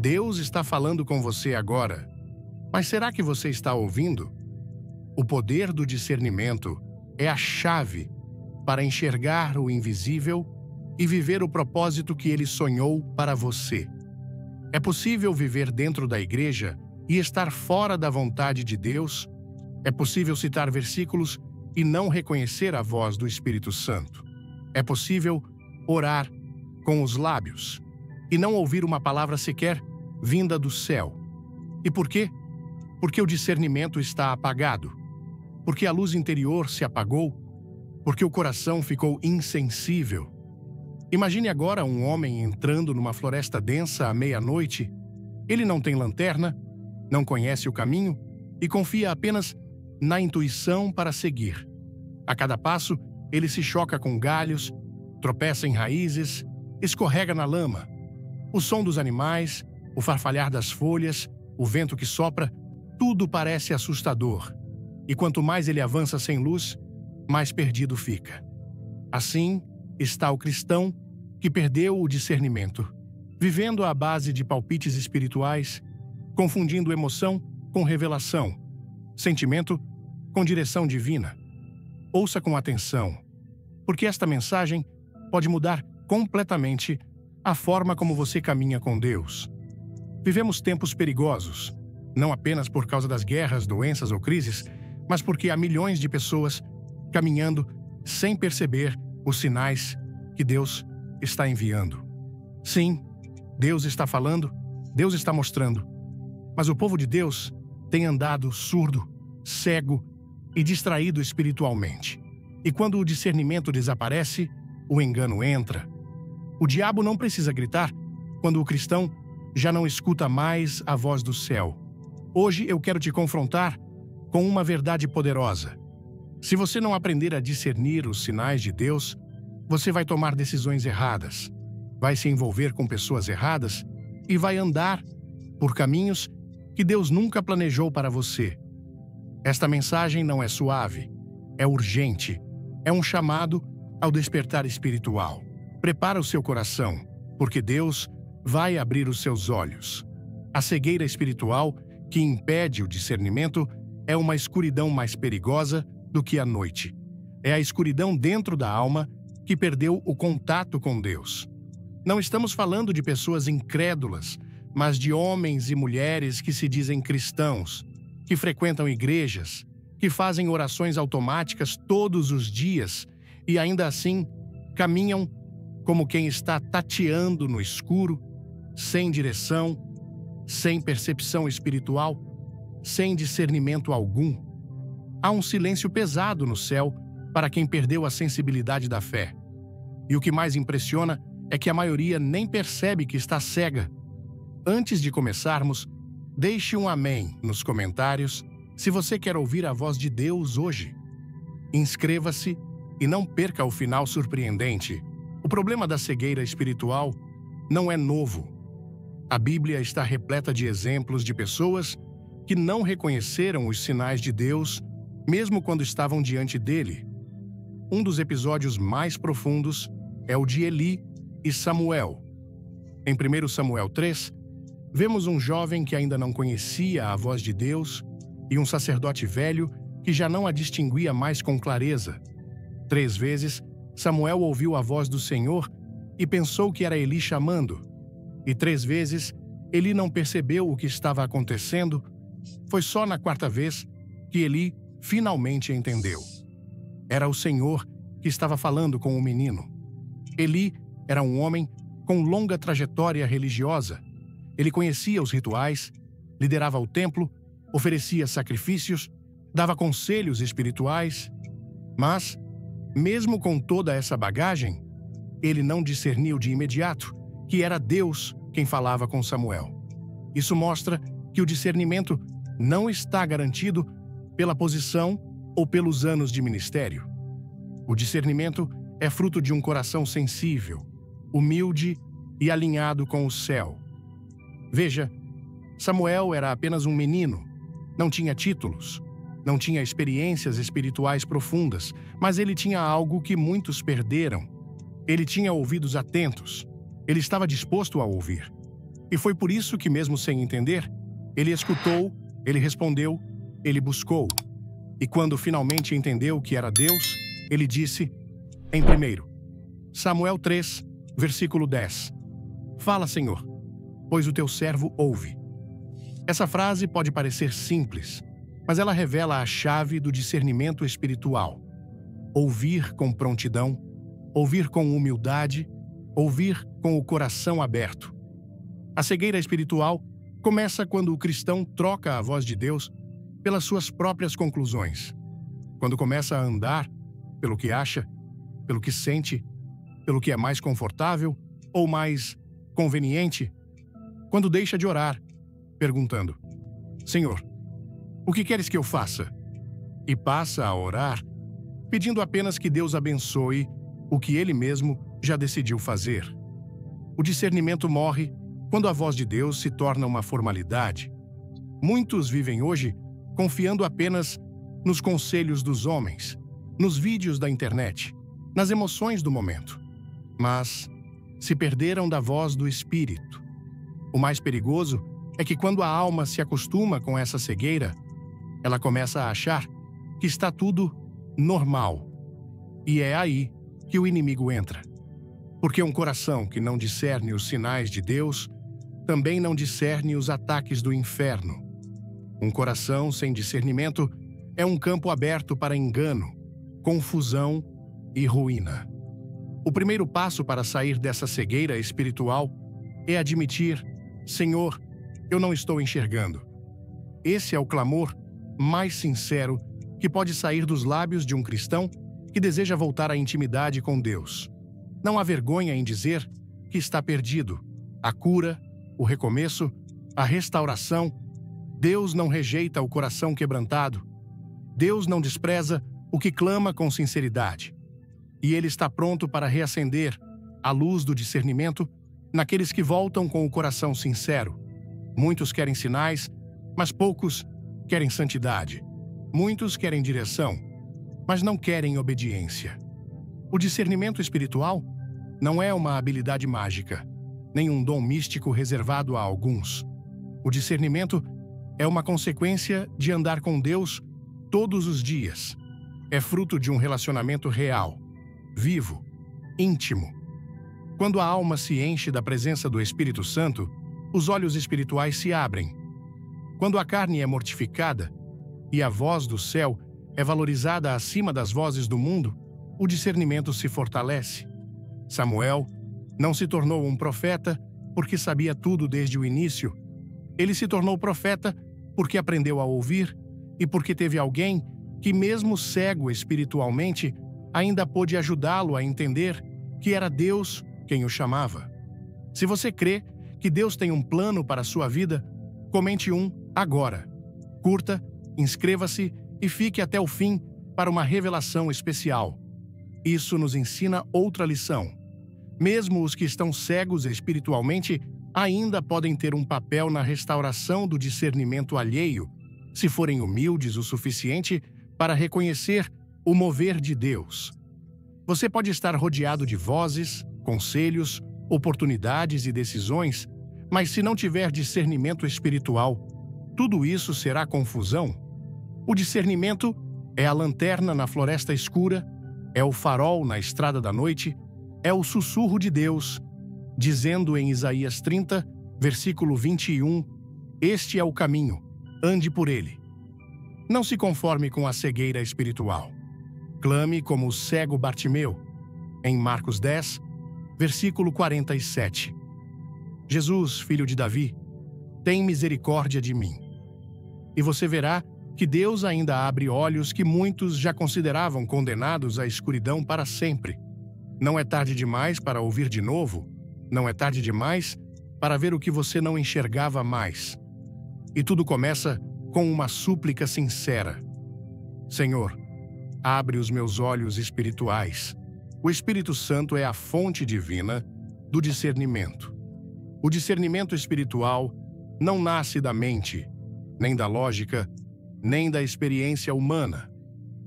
Deus está falando com você agora, mas será que você está ouvindo? O poder do discernimento é a chave para enxergar o invisível e viver o propósito que Ele sonhou para você. É possível viver dentro da igreja e estar fora da vontade de Deus? É possível citar versículos e não reconhecer a voz do Espírito Santo? É possível orar com os lábios e não ouvir uma palavra sequer vinda do céu? E por quê? Porque o discernimento está apagado, porque a luz interior se apagou, porque o coração ficou insensível. Imagine agora um homem entrando numa floresta densa à meia-noite. Ele não tem lanterna, não conhece o caminho e confia apenas na intuição para seguir. A cada passo, ele se choca com galhos, tropeça em raízes, escorrega na lama. O som dos animais, o farfalhar das folhas, o vento que sopra, tudo parece assustador. E quanto mais ele avança sem luz, mais perdido fica. Assim está o cristão que perdeu o discernimento, vivendo à base de palpites espirituais, confundindo emoção com revelação, sentimento com direção divina. Ouça com atenção, porque esta mensagem pode mudar completamente a forma como você caminha com Deus. Vivemos tempos perigosos, não apenas por causa das guerras, doenças ou crises, mas porque há milhões de pessoas caminhando sem perceber os sinais que Deus está enviando. Sim, Deus está falando, Deus está mostrando, mas o povo de Deus tem andado surdo, cego e distraído espiritualmente. E quando o discernimento desaparece, o engano entra. O diabo não precisa gritar quando o cristão já não escuta mais a voz do céu. Hoje eu quero te confrontar com uma verdade poderosa. Se você não aprender a discernir os sinais de Deus, você vai tomar decisões erradas, vai se envolver com pessoas erradas e vai andar por caminhos que Deus nunca planejou para você. Esta mensagem não é suave, é urgente, é um chamado ao despertar espiritual. Prepara o seu coração, porque Deus vai abrir os seus olhos. A cegueira espiritual que impede o discernimento é uma escuridão mais perigosa do que a noite. É a escuridão dentro da alma que perdeu o contato com Deus. Não estamos falando de pessoas incrédulas, mas de homens e mulheres que se dizem cristãos, que frequentam igrejas, que fazem orações automáticas todos os dias e ainda assim caminham como quem está tateando no escuro, sem direção, sem percepção espiritual, sem discernimento algum. Há um silêncio pesado no céu para quem perdeu a sensibilidade da fé. E o que mais impressiona é que a maioria nem percebe que está cega. Antes de começarmos, deixe um amém nos comentários se você quer ouvir a voz de Deus hoje. Inscreva-se e não perca o final surpreendente. O problema da cegueira espiritual não é novo. A Bíblia está repleta de exemplos de pessoas que não reconheceram os sinais de Deus, mesmo quando estavam diante dele. Um dos episódios mais profundos é o de Eli e Samuel. Em 1 Samuel 3, vemos um jovem que ainda não conhecia a voz de Deus e um sacerdote velho que já não a distinguia mais com clareza. 3 vezes, Samuel ouviu a voz do Senhor e pensou que era Eli chamando. E 3 vezes, Eli não percebeu o que estava acontecendo. Foi só na 4ª vez que Eli finalmente entendeu. Era o Senhor que estava falando com o menino. Eli era um homem com longa trajetória religiosa. Ele conhecia os rituais, liderava o templo, oferecia sacrifícios, dava conselhos espirituais. Mas, mesmo com toda essa bagagem, ele não discerniu de imediato que era Deus quem falava com Samuel. Isso mostra que o discernimento não está garantido pela posição ou pelos anos de ministério. O discernimento é fruto de um coração sensível, humilde e alinhado com o céu. Veja, Samuel era apenas um menino, não tinha títulos, não tinha experiências espirituais profundas, mas ele tinha algo que muitos perderam. Ele tinha ouvidos atentos, ele estava disposto a ouvir. E foi por isso que, mesmo sem entender, ele escutou, ele respondeu, ele buscou. E quando finalmente entendeu que era Deus, ele disse, em 1 Samuel 3, versículo 10, Fala, Senhor, pois o teu servo ouve. Essa frase pode parecer simples, mas ela revela a chave do discernimento espiritual. Ouvir com prontidão, ouvir com humildade, ouvir com o coração aberto. A cegueira espiritual começa quando o cristão troca a voz de Deus pelas suas próprias conclusões. Quando começa a andar pelo que acha, pelo que sente, pelo que é mais confortável ou mais conveniente. Quando deixa de orar, perguntando, Senhor, o que queres que eu faça? E passa a orar, pedindo apenas que Deus abençoe o que ele mesmo já decidiu fazer. O discernimento morre quando a voz de Deus se torna uma formalidade. Muitos vivem hoje confiando apenas nos conselhos dos homens, nos vídeos da internet, nas emoções do momento. Mas se perderam da voz do Espírito. O mais perigoso é que quando a alma se acostuma com essa cegueira, ela começa a achar que está tudo normal. E é aí que o inimigo entra. Porque um coração que não discerne os sinais de Deus também não discerne os ataques do inferno. Um coração sem discernimento é um campo aberto para engano, confusão e ruína. O primeiro passo para sair dessa cegueira espiritual é admitir, Senhor, eu não estou enxergando. Esse é o clamor mais sincero que pode sair dos lábios de um cristão que deseja voltar à intimidade com Deus. Não há vergonha em dizer que está perdido. A cura, o recomeço, a restauração. Deus não rejeita o coração quebrantado. Deus não despreza o que clama com sinceridade. E Ele está pronto para reacender a luz do discernimento naqueles que voltam com o coração sincero. Muitos querem sinais, mas poucos querem santidade. Muitos querem direção, mas não querem obediência. O discernimento espiritual não é uma habilidade mágica, nem um dom místico reservado a alguns. O discernimento é uma consequência de andar com Deus todos os dias. É fruto de um relacionamento real, vivo, íntimo. Quando a alma se enche da presença do Espírito Santo, os olhos espirituais se abrem. Quando a carne é mortificada e a voz do céu é valorizada acima das vozes do mundo, o discernimento se fortalece. Samuel não se tornou um profeta porque sabia tudo desde o início. Ele se tornou profeta porque aprendeu a ouvir e porque teve alguém que, mesmo cego espiritualmente, ainda pôde ajudá-lo a entender que era Deus quem o chamava. Se você crê que Deus tem um plano para a sua vida, comente um agora. Curta, inscreva-se e fique até o fim para uma revelação especial. Isso nos ensina outra lição. Mesmo os que estão cegos espiritualmente ainda podem ter um papel na restauração do discernimento alheio, se forem humildes o suficiente para reconhecer o mover de Deus. Você pode estar rodeado de vozes, conselhos, oportunidades e decisões, mas se não tiver discernimento espiritual, tudo isso será confusão. O discernimento é a lanterna na floresta escura, é o farol na estrada da noite, é o sussurro de Deus, dizendo em Isaías 30, versículo 21, Este é o caminho, ande por ele. Não se conforme com a cegueira espiritual. Clame como o cego Bartimeu, em Marcos 10, versículo 47. Jesus, filho de Davi, tem misericórdia de mim. E você verá que Deus ainda abre olhos que muitos já consideravam condenados à escuridão para sempre. Não é tarde demais para ouvir de novo, não é tarde demais para ver o que você não enxergava mais. E tudo começa com uma súplica sincera. Senhor, abre os meus olhos espirituais. O Espírito Santo é a fonte divina do discernimento. O discernimento espiritual não nasce da mente, nem da lógica, nem da experiência humana.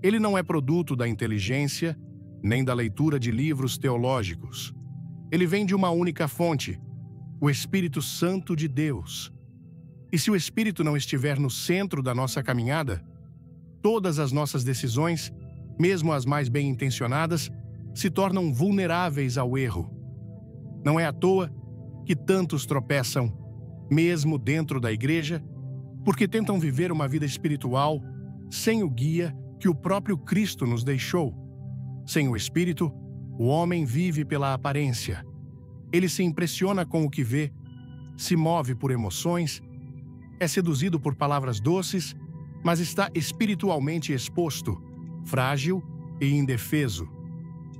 Ele não é produto da inteligência, nem da leitura de livros teológicos. Ele vem de uma única fonte, o Espírito Santo de Deus. E se o Espírito não estiver no centro da nossa caminhada, todas as nossas decisões, mesmo as mais bem-intencionadas, se tornam vulneráveis ao erro. Não é à toa que tantos tropeçam, mesmo dentro da igreja, porque tentam viver uma vida espiritual sem o guia que o próprio Cristo nos deixou. Sem o Espírito, o homem vive pela aparência. Ele se impressiona com o que vê, se move por emoções, é seduzido por palavras doces, mas está espiritualmente exposto, frágil e indefeso.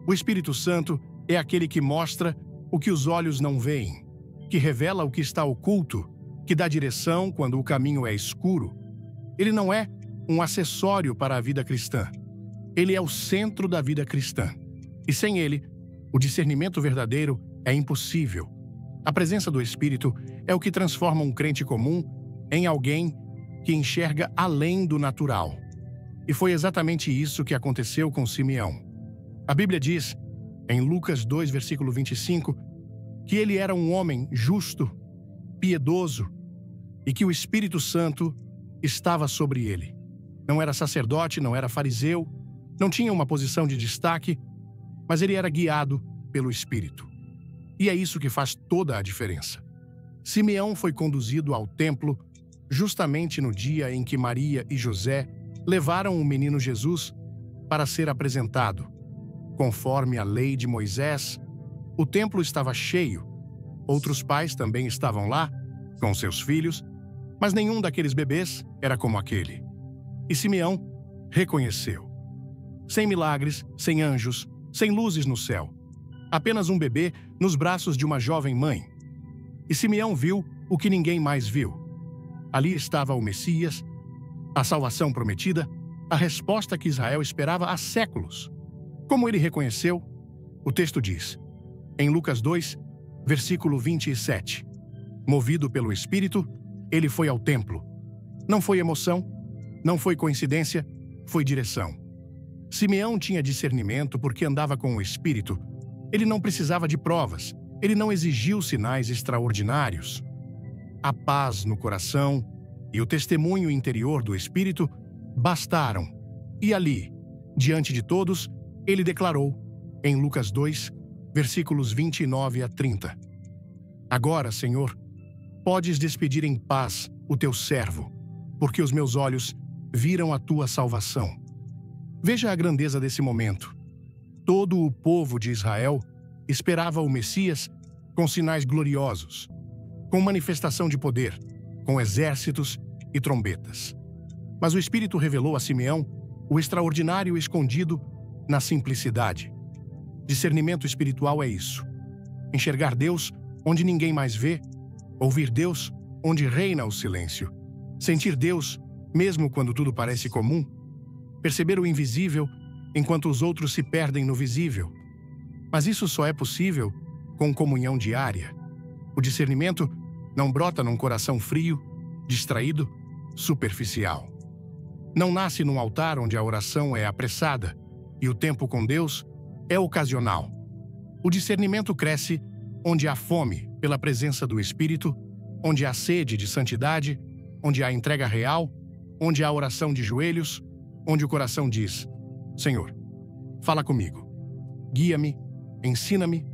O Espírito Santo é aquele que mostra o que os olhos não veem, que revela o que está oculto, que dá direção quando o caminho é escuro. Ele não é um acessório para a vida cristã. Ele é o centro da vida cristã. E sem ele, o discernimento verdadeiro é impossível. A presença do Espírito é o que transforma um crente comum em alguém que enxerga além do natural. E foi exatamente isso que aconteceu com Simeão. A Bíblia diz, em Lucas 2, versículo 25, que ele era um homem justo, piedoso, e que o Espírito Santo estava sobre ele. Não era sacerdote, não era fariseu, não tinha uma posição de destaque, mas ele era guiado pelo Espírito. E é isso que faz toda a diferença. Simeão foi conduzido ao templo justamente no dia em que Maria e José levaram o menino Jesus para ser apresentado. Conforme a lei de Moisés, o templo estava cheio. Outros pais também estavam lá, com seus filhos, mas nenhum daqueles bebês era como aquele. E Simeão reconheceu. Sem milagres, sem anjos, sem luzes no céu. Apenas um bebê nos braços de uma jovem mãe. E Simeão viu o que ninguém mais viu. Ali estava o Messias, a salvação prometida, a resposta que Israel esperava há séculos. Como ele reconheceu? O texto diz, em Lucas 2, versículo 27, movido pelo Espírito, ele foi ao templo. Não foi emoção, não foi coincidência, foi direção. Simeão tinha discernimento porque andava com o Espírito. Ele não precisava de provas, ele não exigiu sinais extraordinários. A paz no coração e o testemunho interior do Espírito bastaram. E ali, diante de todos, ele declarou, em Lucas 2, versículos 29 a 30. Agora, Senhor, podes despedir em paz o teu servo, porque os meus olhos viram a tua salvação. Veja a grandeza desse momento. Todo o povo de Israel esperava o Messias com sinais gloriosos, com manifestação de poder, com exércitos e trombetas. Mas o Espírito revelou a Simeão o extraordinário escondido na simplicidade. Discernimento espiritual é isso. Enxergar Deus onde ninguém mais vê, ouvir Deus onde reina o silêncio, sentir Deus mesmo quando tudo parece comum, perceber o invisível enquanto os outros se perdem no visível. Mas isso só é possível com comunhão diária. O discernimento não brota num coração frio, distraído, superficial. Não nasce num altar onde a oração é apressada e o tempo com Deus é ocasional. O discernimento cresce onde há fome pela presença do Espírito, onde há sede de santidade, onde há entrega real, onde há oração de joelhos, onde o coração diz, Senhor, fala comigo, guia-me, ensina-me,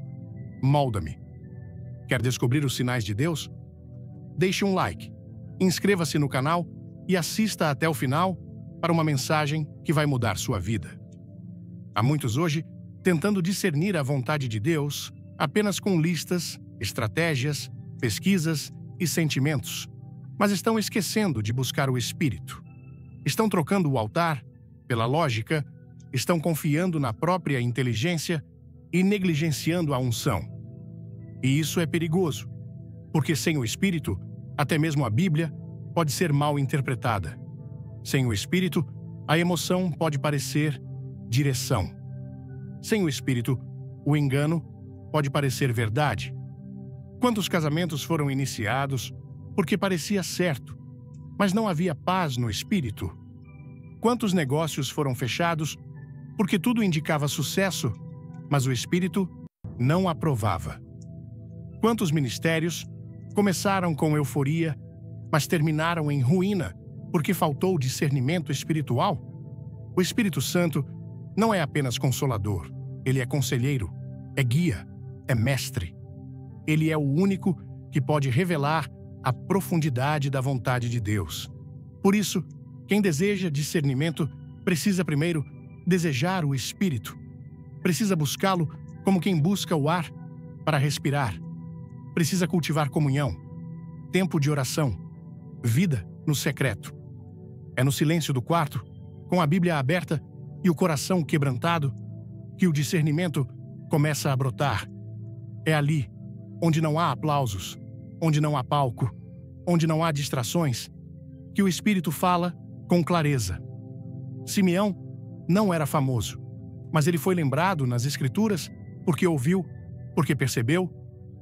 molda-me. Quer descobrir os sinais de Deus? Deixe um like, inscreva-se no canal e assista até o final para uma mensagem que vai mudar sua vida. Há muitos hoje tentando discernir a vontade de Deus apenas com listas, estratégias, pesquisas e sentimentos, mas estão esquecendo de buscar o Espírito. Estão trocando o altar pela lógica, estão confiando na própria inteligência e negligenciando a unção. E isso é perigoso, porque sem o Espírito, até mesmo a Bíblia pode ser mal interpretada. Sem o Espírito, a emoção pode parecer direção. Sem o Espírito, o engano pode parecer verdade. Quantos casamentos foram iniciados porque parecia certo, mas não havia paz no Espírito? Quantos negócios foram fechados porque tudo indicava sucesso, mas o Espírito não aprovava? Quantos ministérios Começaram com euforia, mas terminaram em ruína porque faltou discernimento espiritual? O Espírito Santo não é apenas consolador, ele é conselheiro, é guia, é mestre. Ele é o único que pode revelar a profundidade da vontade de Deus. Por isso, quem deseja discernimento precisa primeiro desejar o Espírito. Precisa buscá-lo como quem busca o ar para respirar. Precisa cultivar comunhão, tempo de oração, vida no secreto. É no silêncio do quarto, com a Bíblia aberta e o coração quebrantado, que o discernimento começa a brotar. É ali, onde não há aplausos, onde não há palco, onde não há distrações, que o Espírito fala com clareza. Simeão não era famoso, mas ele foi lembrado nas Escrituras porque ouviu, porque percebeu,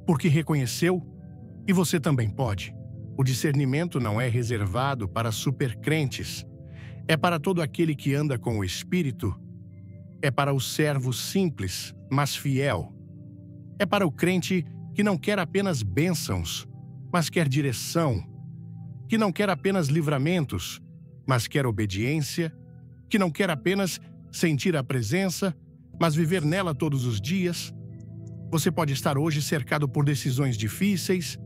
porque reconheceu, e você também pode. O discernimento não é reservado para supercrentes, é para todo aquele que anda com o Espírito, é para o servo simples, mas fiel. É para o crente que não quer apenas bênçãos, mas quer direção, que não quer apenas livramentos, mas quer obediência, que não quer apenas sentir a presença, mas viver nela todos os dias. Você pode estar hoje cercado por decisões difíceis,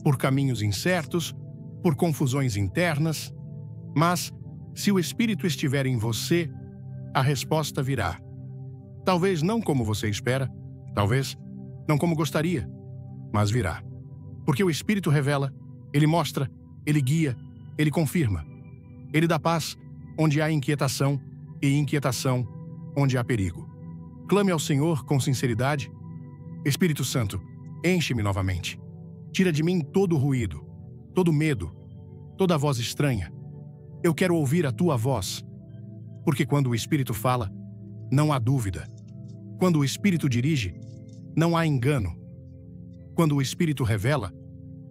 por caminhos incertos, por confusões internas, mas, se o Espírito estiver em você, a resposta virá. Talvez não como você espera, talvez não como gostaria, mas virá. Porque o Espírito revela, ele mostra, ele guia, ele confirma. Ele dá paz onde há inquietação e inquietação onde há perigo. Clame ao Senhor com sinceridade. Espírito Santo, enche-me novamente. Tira de mim todo o ruído, todo medo, toda voz estranha. Eu quero ouvir a tua voz. Porque quando o Espírito fala, não há dúvida. Quando o Espírito dirige, não há engano. Quando o Espírito revela,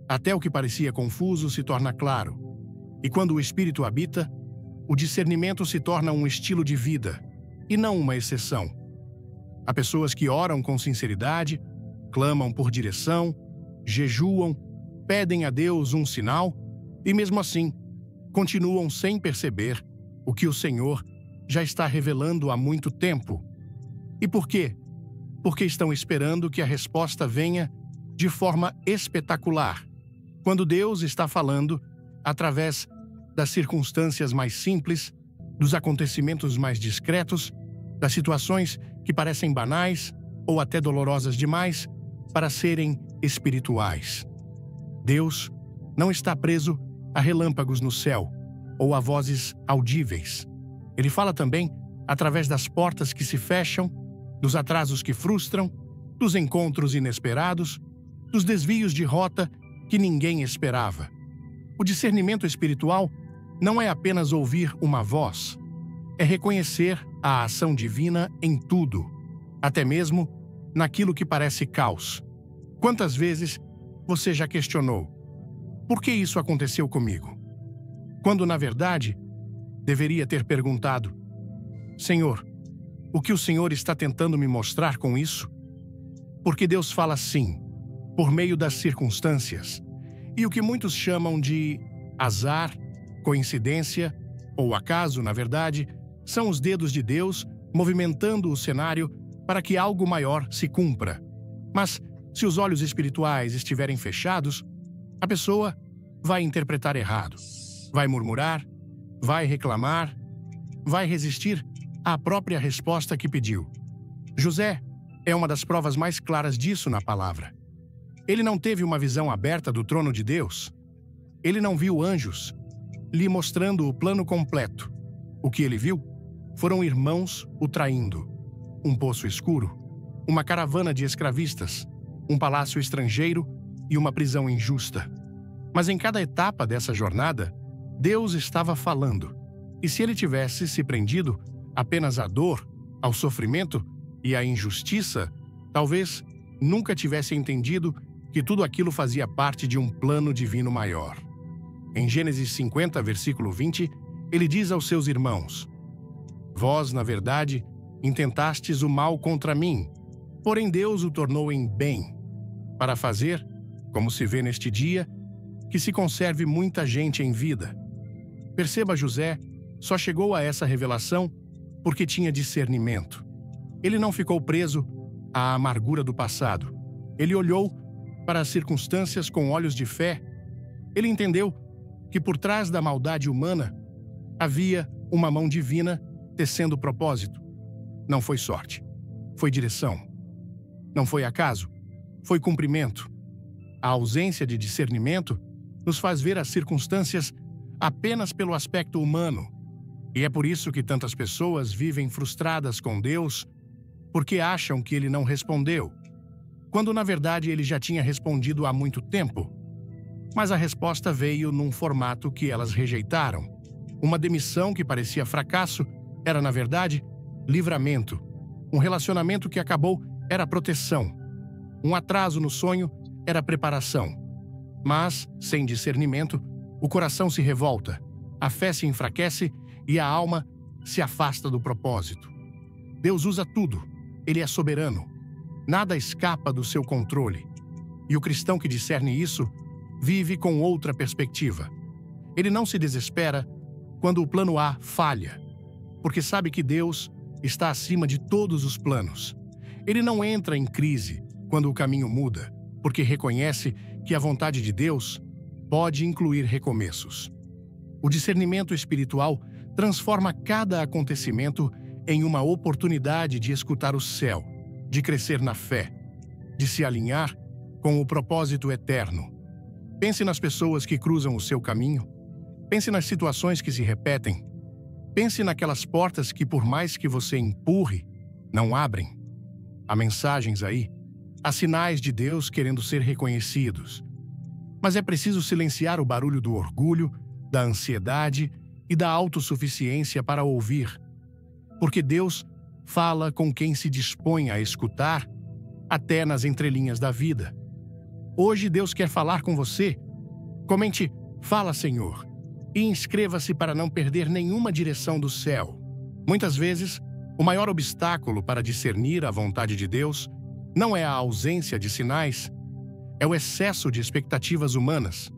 até o que parecia confuso se torna claro. E quando o Espírito habita, o discernimento se torna um estilo de vida, e não uma exceção. Há pessoas que oram com sinceridade, clamam por direção, jejuam, pedem a Deus um sinal, e mesmo assim, continuam sem perceber o que o Senhor já está revelando há muito tempo. E por quê? Porque estão esperando que a resposta venha de forma espetacular, quando Deus está falando através das circunstâncias mais simples, dos acontecimentos mais discretos, das situações que parecem banais ou até dolorosas demais para serem espirituais. Deus não está preso a relâmpagos no céu ou a vozes audíveis. Ele fala também através das portas que se fecham, dos atrasos que frustram, dos encontros inesperados, dos desvios de rota que ninguém esperava. O discernimento espiritual não é apenas ouvir uma voz, é reconhecer a ação divina em tudo, até mesmo naquilo que parece caos. Quantas vezes você já questionou: por que isso aconteceu comigo? Quando, na verdade, deveria ter perguntado: Senhor, o que o Senhor está tentando me mostrar com isso? Porque Deus fala sim, por meio das circunstâncias, e o que muitos chamam de azar, coincidência ou acaso, na verdade, são os dedos de Deus movimentando o cenário para que algo maior se cumpra. Mas, se os olhos espirituais estiverem fechados, a pessoa vai interpretar errado, vai murmurar, vai reclamar, vai resistir à própria resposta que pediu. José é uma das provas mais claras disso na palavra. Ele não teve uma visão aberta do trono de Deus. Ele não viu anjos lhe mostrando o plano completo. O que ele viu foram irmãos o traindo, um poço escuro, uma caravana de escravistas, um palácio estrangeiro e uma prisão injusta. Mas em cada etapa dessa jornada, Deus estava falando. E se ele tivesse se prendido apenas à dor, ao sofrimento e à injustiça, talvez nunca tivesse entendido que tudo aquilo fazia parte de um plano divino maior. Em Gênesis 50, versículo 20, ele diz aos seus irmãos: Vós, na verdade, intentastes o mal contra mim, porém Deus o tornou em bem, para fazer como se vê neste dia, que se conserve muita gente em vida. Perceba, José só chegou a essa revelação porque tinha discernimento. Ele não ficou preso à amargura do passado. Ele olhou para as circunstâncias com olhos de fé. Ele entendeu que por trás da maldade humana havia uma mão divina tecendo propósito. Não foi sorte, foi direção. Não foi acaso, foi cumprimento. A ausência de discernimento nos faz ver as circunstâncias apenas pelo aspecto humano. E é por isso que tantas pessoas vivem frustradas com Deus, porque acham que Ele não respondeu, quando na verdade Ele já tinha respondido há muito tempo. Mas a resposta veio num formato que elas rejeitaram. Uma demissão que parecia fracasso era, na verdade, livramento. Um relacionamento que acabou era proteção. Um atraso no sonho era preparação. Mas, sem discernimento, o coração se revolta, a fé se enfraquece e a alma se afasta do propósito. Deus usa tudo. Ele é soberano. Nada escapa do seu controle. E o cristão que discerne isso vive com outra perspectiva. Ele não se desespera quando o plano A falha, porque sabe que Deus está acima de todos os planos. Ele não entra em crise quando o caminho muda, porque reconhece que a vontade de Deus pode incluir recomeços. O discernimento espiritual transforma cada acontecimento em uma oportunidade de escutar o céu, de crescer na fé, de se alinhar com o propósito eterno. Pense nas pessoas que cruzam o seu caminho. Pense nas situações que se repetem. Pense naquelas portas que, por mais que você empurre, não abrem. Há mensagens aí, há sinais de Deus querendo ser reconhecidos. Mas é preciso silenciar o barulho do orgulho, da ansiedade e da autossuficiência para ouvir. Porque Deus fala com quem se dispõe a escutar, até nas entrelinhas da vida. Hoje Deus quer falar com você. Comente "Fala, Senhor", e inscreva-se para não perder nenhuma direção do céu. Muitas vezes, o maior obstáculo para discernir a vontade de Deus não é a ausência de sinais, é o excesso de expectativas humanas.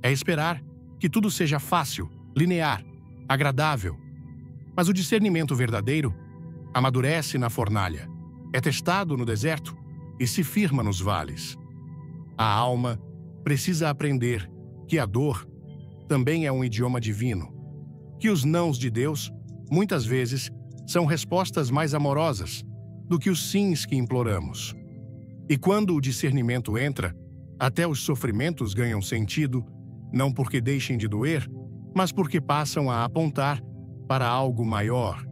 É esperar que tudo seja fácil, linear, agradável. Mas o discernimento verdadeiro amadurece na fornalha, é testado no deserto e se firma nos vales. A alma precisa aprender que a dor também é um idioma divino, que os nãos de Deus, muitas vezes, são respostas mais amorosas do que os sims que imploramos. E quando o discernimento entra, até os sofrimentos ganham sentido, não porque deixem de doer, mas porque passam a apontar para algo maior.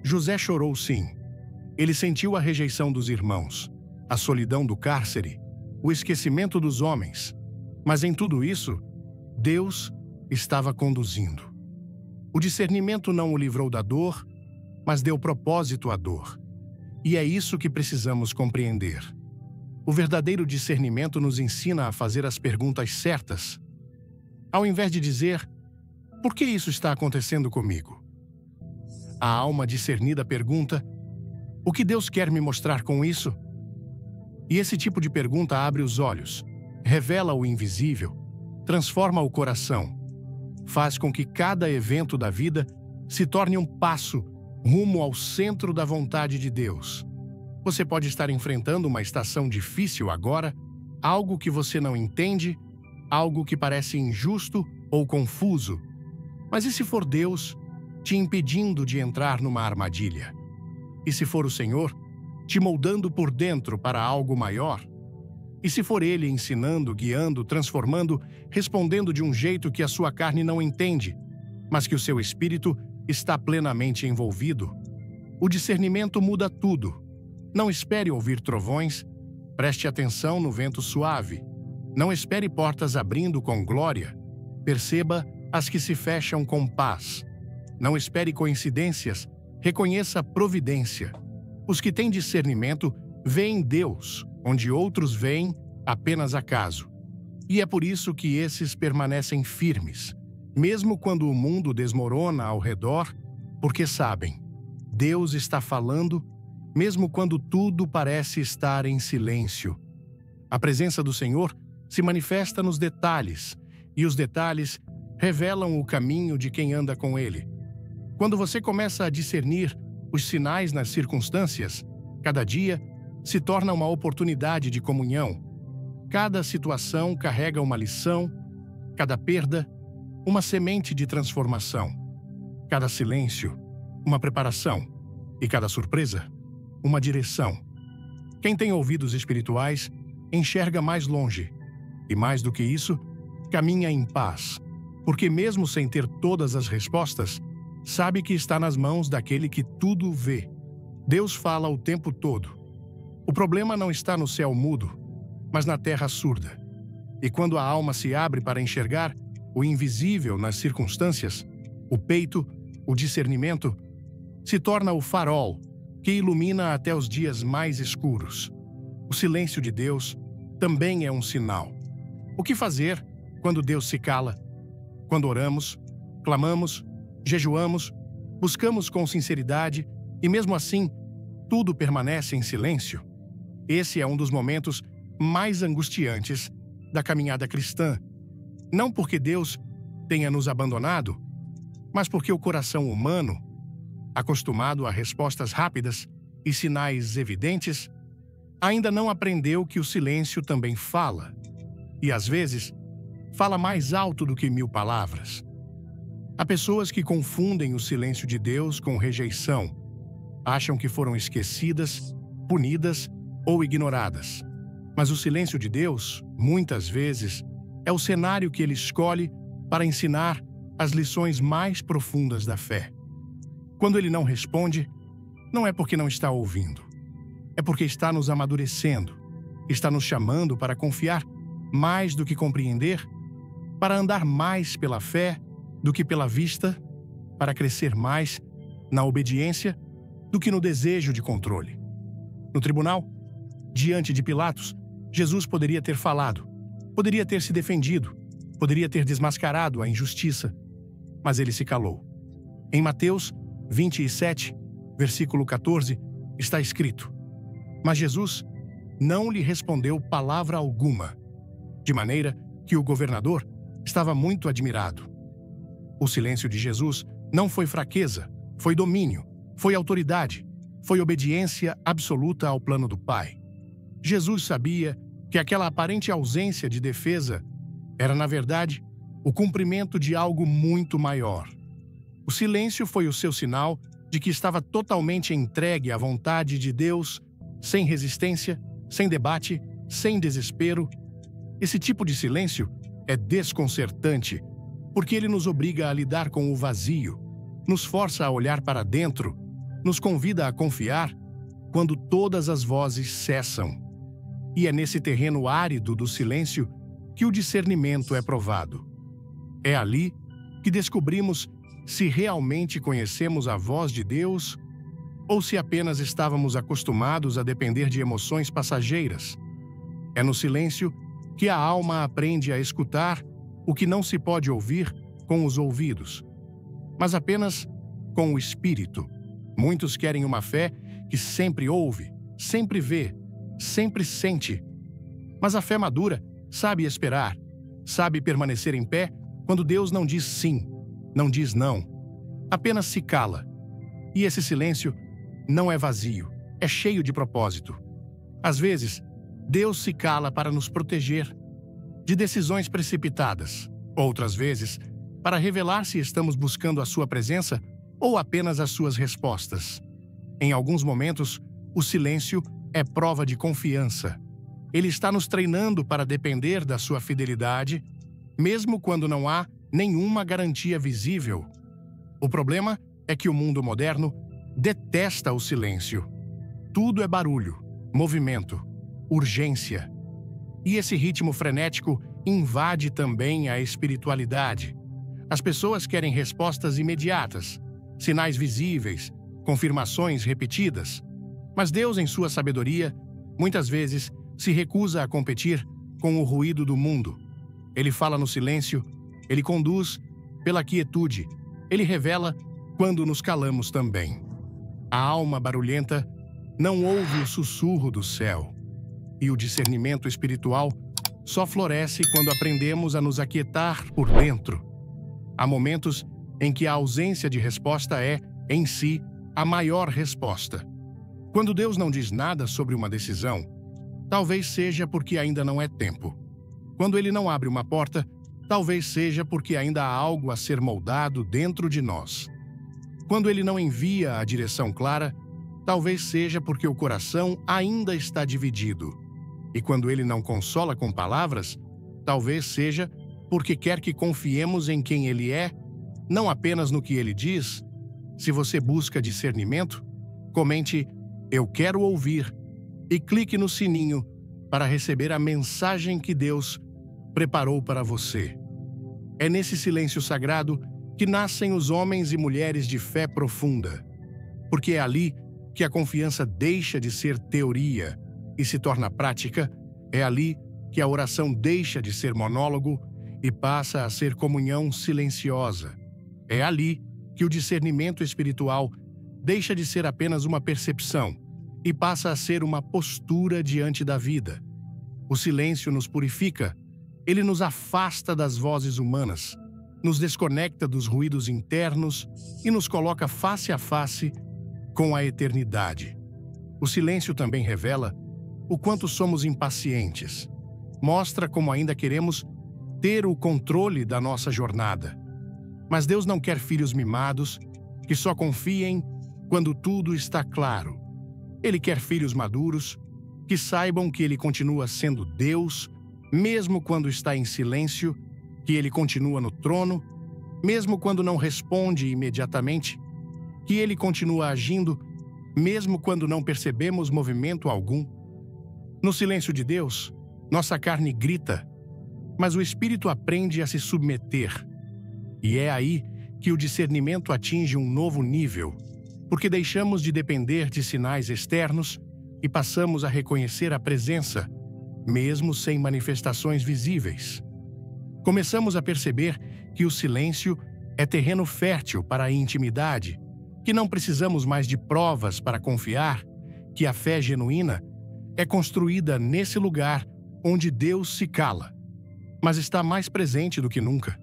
José chorou sim. Ele sentiu a rejeição dos irmãos, a solidão do cárcere, o esquecimento dos homens. Mas em tudo isso, Deus estava conduzindo. O discernimento não o livrou da dor, mas deu propósito à dor. E é isso que precisamos compreender. O verdadeiro discernimento nos ensina a fazer as perguntas certas. Ao invés de dizer, "Por que isso está acontecendo comigo?" A alma discernida pergunta, "O que Deus quer me mostrar com isso?" E esse tipo de pergunta abre os olhos, revela o invisível, transforma o coração, faz com que cada evento da vida se torne um passo rumo ao centro da vontade de Deus. Você pode estar enfrentando uma estação difícil agora, algo que você não entende, algo que parece injusto ou confuso. Mas e se for Deus te impedindo de entrar numa armadilha? E se for o Senhor te moldando por dentro para algo maior? E se for Ele ensinando, guiando, transformando, respondendo de um jeito que a sua carne não entende, mas que o seu espírito está plenamente envolvido? O discernimento muda tudo. Não espere ouvir trovões, preste atenção no vento suave. Não espere portas abrindo com glória, perceba as que se fecham com paz. Não espere coincidências, reconheça a providência. Os que têm discernimento veem Deus, onde outros veem apenas acaso. E é por isso que esses permanecem firmes, mesmo quando o mundo desmorona ao redor, porque sabem, Deus está falando, mesmo quando tudo parece estar em silêncio. A presença do Senhor se manifesta nos detalhes, e os detalhes revelam o caminho de quem anda com ele. Quando você começa a discernir os sinais nas circunstâncias, cada dia se torna uma oportunidade de comunhão. Cada situação carrega uma lição, cada perda, uma semente de transformação. Cada silêncio, uma preparação, e cada surpresa, uma direção. Quem tem ouvidos espirituais enxerga mais longe, e mais do que isso, caminha em paz, porque mesmo sem ter todas as respostas, sabe que está nas mãos daquele que tudo vê. Deus fala o tempo todo. O problema não está no céu mudo, mas na terra surda. E quando a alma se abre para enxergar o invisível nas circunstâncias, o peito, o discernimento, se torna o farol que ilumina até os dias mais escuros. O silêncio de Deus também é um sinal. O que fazer quando Deus se cala? Quando oramos, clamamos, jejuamos, buscamos com sinceridade e mesmo assim, tudo permanece em silêncio? Esse é um dos momentos mais angustiantes da caminhada cristã. Não porque Deus tenha nos abandonado, mas porque o coração humano, acostumado a respostas rápidas e sinais evidentes, ainda não aprendeu que o silêncio também fala. E às vezes, fala mais alto do que 1000 palavras. Há pessoas que confundem o silêncio de Deus com rejeição. Acham que foram esquecidas, punidas ou ignoradas. Mas o silêncio de Deus, muitas vezes, é o cenário que ele escolhe para ensinar as lições mais profundas da fé. Quando ele não responde, não é porque não está ouvindo. É porque está nos amadurecendo, está nos chamando para confiar mais do que compreender, para andar mais pela fé do que pela vista, para crescer mais na obediência do que no desejo de controle. No tribunal, diante de Pilatos, Jesus poderia ter falado, poderia ter se defendido, poderia ter desmascarado a injustiça, mas ele se calou. Em Mateus 27, versículo 14, está escrito: mas Jesus não lhe respondeu palavra alguma, de maneira que o governador estava muito admirado. O silêncio de Jesus não foi fraqueza, foi domínio, foi autoridade, foi obediência absoluta ao plano do Pai. Jesus sabia que aquela aparente ausência de defesa era, na verdade, o cumprimento de algo muito maior. O silêncio foi o seu sinal de que estava totalmente entregue à vontade de Deus, sem resistência, sem debate, sem desespero. Esse tipo de silêncio é desconcertante, porque ele nos obriga a lidar com o vazio, nos força a olhar para dentro, nos convida a confiar quando todas as vozes cessam. E é nesse terreno árido do silêncio que o discernimento é provado. É ali que descobrimos se realmente conhecemos a voz de Deus ou se apenas estávamos acostumados a depender de emoções passageiras. É no silêncio que a alma aprende a escutar o que não se pode ouvir com os ouvidos, mas apenas com o espírito. Muitos querem uma fé que sempre ouve, sempre vê, sempre sente. Mas a fé madura sabe esperar, sabe permanecer em pé quando Deus não diz sim, não diz não, apenas se cala. E esse silêncio não é vazio, é cheio de propósito. Às vezes, Deus se cala para nos proteger de decisões precipitadas. Outras vezes, para revelar se estamos buscando a sua presença ou apenas as suas respostas. Em alguns momentos, o silêncio é prova de confiança. Ele está nos treinando para depender da sua fidelidade, mesmo quando não há nenhuma garantia visível. O problema é que o mundo moderno detesta o silêncio. Tudo é barulho, movimento, urgência. E esse ritmo frenético invade também a espiritualidade. As pessoas querem respostas imediatas, sinais visíveis, confirmações repetidas. Mas Deus, em sua sabedoria, muitas vezes se recusa a competir com o ruído do mundo. Ele fala no silêncio, ele conduz pela quietude, ele revela quando nos calamos também. A alma barulhenta não ouve o sussurro do céu, e o discernimento espiritual só floresce quando aprendemos a nos aquietar por dentro. Há momentos em que a ausência de resposta é, em si, a maior resposta. Quando Deus não diz nada sobre uma decisão, talvez seja porque ainda não é tempo. Quando Ele não abre uma porta, talvez seja porque ainda há algo a ser moldado dentro de nós. Quando Ele não envia a direção clara, talvez seja porque o coração ainda está dividido. E quando Ele não consola com palavras, talvez seja porque quer que confiemos em quem Ele é, não apenas no que Ele diz. Se você busca discernimento, comente "Eu quero ouvir" e clique no sininho para receber a mensagem que Deus preparou para você. É nesse silêncio sagrado que nascem os homens e mulheres de fé profunda, porque é ali que a confiança deixa de ser teoria e se torna prática, é ali que a oração deixa de ser monólogo e passa a ser comunhão silenciosa. É ali que o discernimento espiritual deixa de ser apenas uma percepção e passa a ser uma postura diante da vida. O silêncio nos purifica, ele nos afasta das vozes humanas, nos desconecta dos ruídos internos e nos coloca face a face com a eternidade. O silêncio também revela o quanto somos impacientes. Mostra como ainda queremos ter o controle da nossa jornada. Mas Deus não quer filhos mimados que só confiem quando tudo está claro. Ele quer filhos maduros que saibam que Ele continua sendo Deus, mesmo quando está em silêncio, que Ele continua no trono, mesmo quando não responde imediatamente, que Ele continua agindo, mesmo quando não percebemos movimento algum. No silêncio de Deus, nossa carne grita, mas o Espírito aprende a se submeter. E é aí que o discernimento atinge um novo nível, porque deixamos de depender de sinais externos e passamos a reconhecer a presença, mesmo sem manifestações visíveis. Começamos a perceber que o silêncio é terreno fértil para a intimidade, que não precisamos mais de provas para confiar, que a fé genuína é construída nesse lugar onde Deus se cala, mas está mais presente do que nunca.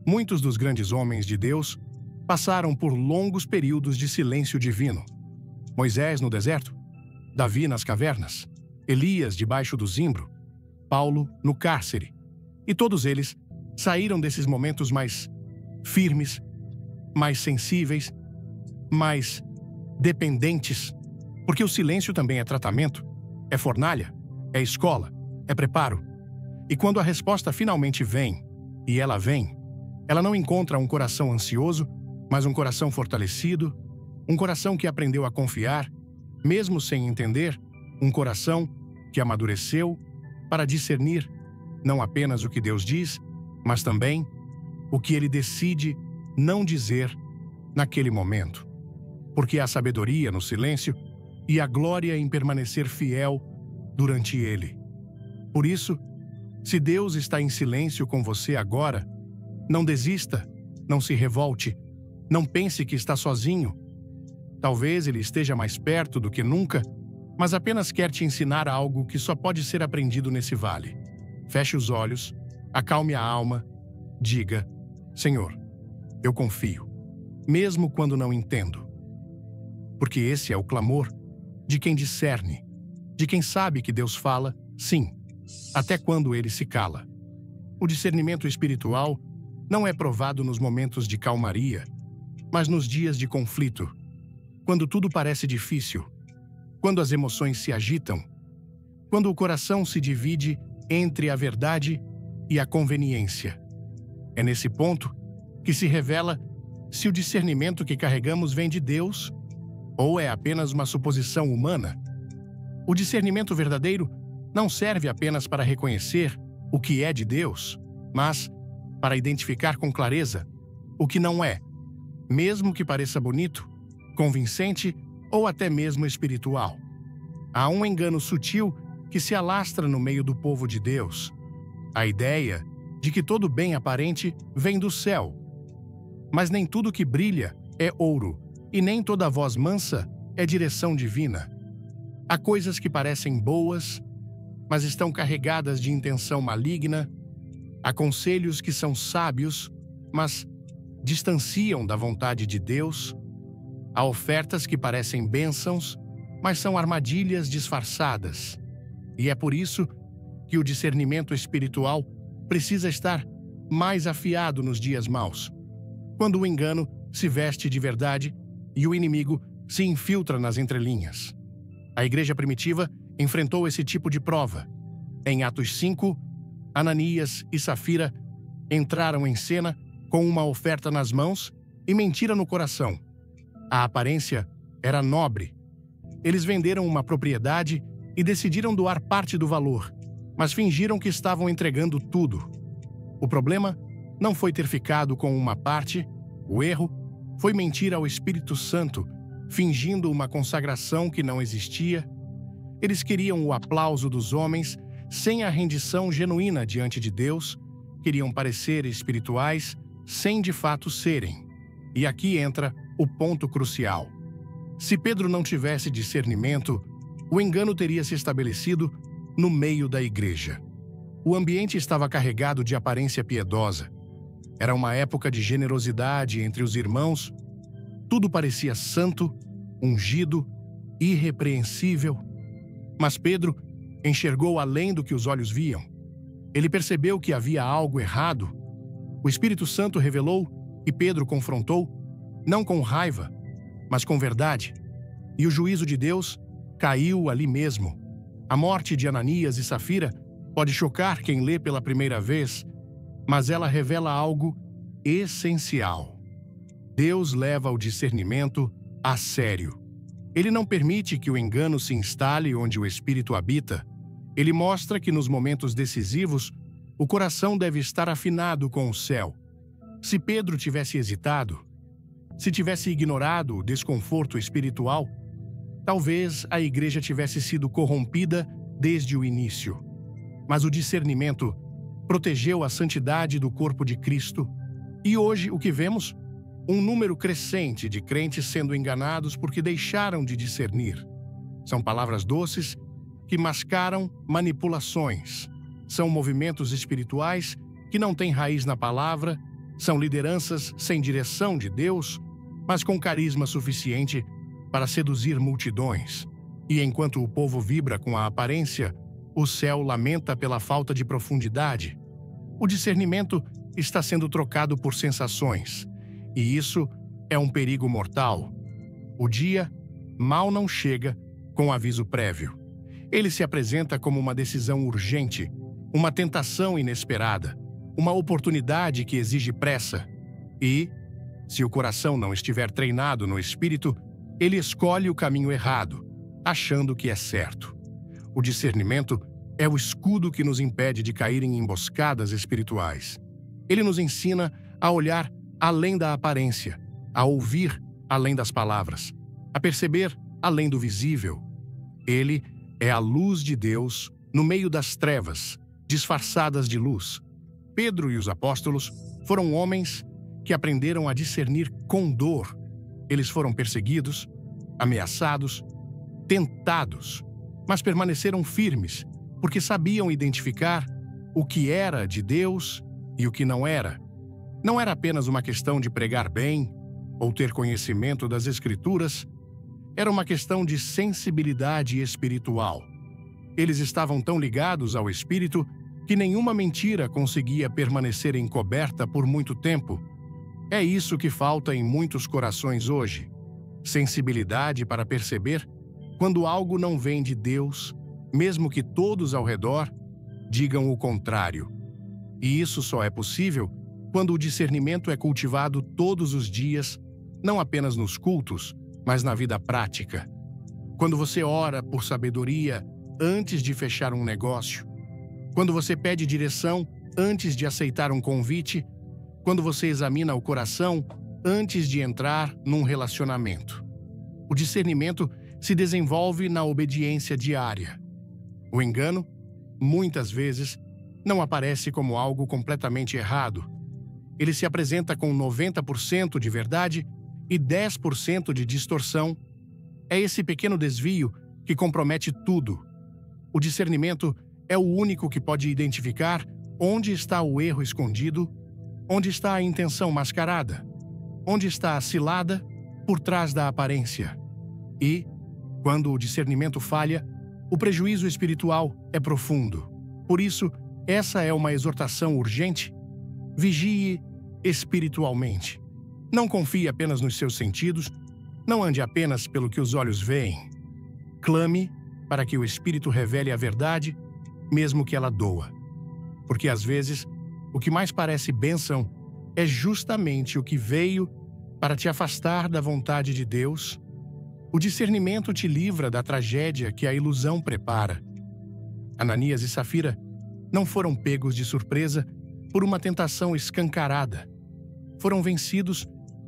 Muitos dos grandes homens de Deus passaram por longos períodos de silêncio divino. Moisés no deserto, Davi nas cavernas, Elias debaixo do zimbro, Paulo no cárcere. E todos eles saíram desses momentos mais firmes, mais sensíveis, mais dependentes, porque o silêncio também é tratamento, é fornalha, é escola, é preparo. E quando a resposta finalmente vem, e ela vem, ela não encontra um coração ansioso, mas um coração fortalecido, um coração que aprendeu a confiar, mesmo sem entender, um coração que amadureceu para discernir não apenas o que Deus diz, mas também o que Ele decide não dizer naquele momento. Porque há sabedoria no silêncio e a glória em permanecer fiel durante ele. Por isso, se Deus está em silêncio com você agora, não desista, não se revolte, não pense que está sozinho. Talvez Ele esteja mais perto do que nunca, mas apenas quer te ensinar algo que só pode ser aprendido nesse vale. Feche os olhos, acalme a alma, diga: Senhor, eu confio, mesmo quando não entendo. Porque esse é o clamor de quem discerne, de quem sabe que Deus fala, sim, até quando Ele se cala. O discernimento espiritual não é provado nos momentos de calmaria, mas nos dias de conflito, quando tudo parece difícil, quando as emoções se agitam, quando o coração se divide entre a verdade e a conveniência. É nesse ponto que se revela se o discernimento que carregamos vem de Deus ou é apenas uma suposição humana. O discernimento verdadeiro não serve apenas para reconhecer o que é de Deus, mas para identificar com clareza o que não é, mesmo que pareça bonito, convincente ou até mesmo espiritual. Há um engano sutil que se alastra no meio do povo de Deus. A ideia de que todo bem aparente vem do céu. Mas nem tudo que brilha é ouro, e nem toda voz mansa é direção divina. Há coisas que parecem boas, mas estão carregadas de intenção maligna, a conselhos que são sábios, mas distanciam da vontade de Deus, a ofertas que parecem bênçãos, mas são armadilhas disfarçadas. E é por isso que o discernimento espiritual precisa estar mais afiado nos dias maus, quando o engano se veste de verdade e o inimigo se infiltra nas entrelinhas. A igreja primitiva enfrentou esse tipo de prova. Em Atos 5, Ananias e Safira entraram em cena com uma oferta nas mãos e mentira no coração. A aparência era nobre. Eles venderam uma propriedade e decidiram doar parte do valor, mas fingiram que estavam entregando tudo. O problema não foi ter ficado com uma parte, o erro foi mentir ao Espírito Santo, fingindo uma consagração que não existia. Eles queriam o aplauso dos homens sem a rendição genuína diante de Deus, queriam parecer espirituais sem de fato serem. E aqui entra o ponto crucial. Se Pedro não tivesse discernimento, o engano teria se estabelecido no meio da igreja. O ambiente estava carregado de aparência piedosa. Era uma época de generosidade entre os irmãos. Tudo parecia santo, ungido, irrepreensível. Mas Pedro enxergou além do que os olhos viam. Ele percebeu que havia algo errado. O Espírito Santo revelou e Pedro confrontou, não com raiva, mas com verdade. E o juízo de Deus caiu ali mesmo. A morte de Ananias e Safira pode chocar quem lê pela primeira vez, mas ela revela algo essencial. Deus leva o discernimento a sério. Ele não permite que o engano se instale onde o Espírito habita. Ele mostra que nos momentos decisivos, o coração deve estar afinado com o céu. Se Pedro tivesse hesitado, se tivesse ignorado o desconforto espiritual, talvez a igreja tivesse sido corrompida desde o início. Mas o discernimento protegeu a santidade do corpo de Cristo. E hoje o que vemos? Um número crescente de crentes sendo enganados porque deixaram de discernir. São palavras doces que mascaram manipulações. São movimentos espirituais que não têm raiz na palavra, são lideranças sem direção de Deus, mas com carisma suficiente para seduzir multidões. E enquanto o povo vibra com a aparência, o céu lamenta pela falta de profundidade. O discernimento está sendo trocado por sensações, e isso é um perigo mortal. O dia mal não chega com aviso prévio. Ele se apresenta como uma decisão urgente, uma tentação inesperada, uma oportunidade que exige pressa. E, se o coração não estiver treinado no espírito, ele escolhe o caminho errado, achando que é certo. O discernimento é o escudo que nos impede de cair em emboscadas espirituais. Ele nos ensina a olhar além da aparência, a ouvir além das palavras, a perceber além do visível. Ele é a luz de Deus no meio das trevas, disfarçadas de luz. Pedro e os apóstolos foram homens que aprenderam a discernir com dor. Eles foram perseguidos, ameaçados, tentados, mas permaneceram firmes, porque sabiam identificar o que era de Deus e o que não era. Não era apenas uma questão de pregar bem ou ter conhecimento das Escrituras, era uma questão de sensibilidade espiritual. Eles estavam tão ligados ao Espírito que nenhuma mentira conseguia permanecer encoberta por muito tempo. É isso que falta em muitos corações hoje: sensibilidade para perceber quando algo não vem de Deus, mesmo que todos ao redor digam o contrário. E isso só é possível quando o discernimento é cultivado todos os dias, não apenas nos cultos, mas na vida prática. Quando você ora por sabedoria antes de fechar um negócio, quando você pede direção antes de aceitar um convite, quando você examina o coração antes de entrar num relacionamento. O discernimento se desenvolve na obediência diária. O engano, muitas vezes, não aparece como algo completamente errado. Ele se apresenta com 90% de verdade e 10% de distorção. É esse pequeno desvio que compromete tudo. O discernimento é o único que pode identificar onde está o erro escondido, onde está a intenção mascarada, onde está a cilada por trás da aparência. E, quando o discernimento falha, o prejuízo espiritual é profundo. Por isso, essa é uma exortação urgente. Vigie espiritualmente. Não confie apenas nos seus sentidos, não ande apenas pelo que os olhos veem. Clame para que o Espírito revele a verdade, mesmo que ela doa. Porque às vezes, o que mais parece bênção é justamente o que veio para te afastar da vontade de Deus. O discernimento te livra da tragédia que a ilusão prepara. Ananias e Safira não foram pegos de surpresa por uma tentação escancarada. Foram vencidos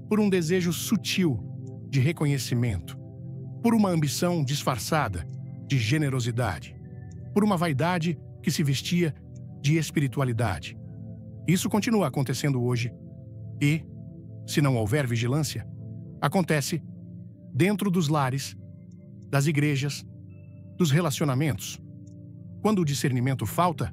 por um desejo sutil de reconhecimento, por uma ambição disfarçada de generosidade, por uma vaidade que se vestia de espiritualidade. Isso continua acontecendo hoje e, se não houver vigilância, acontece dentro dos lares, das igrejas, dos relacionamentos. Quando o discernimento falta,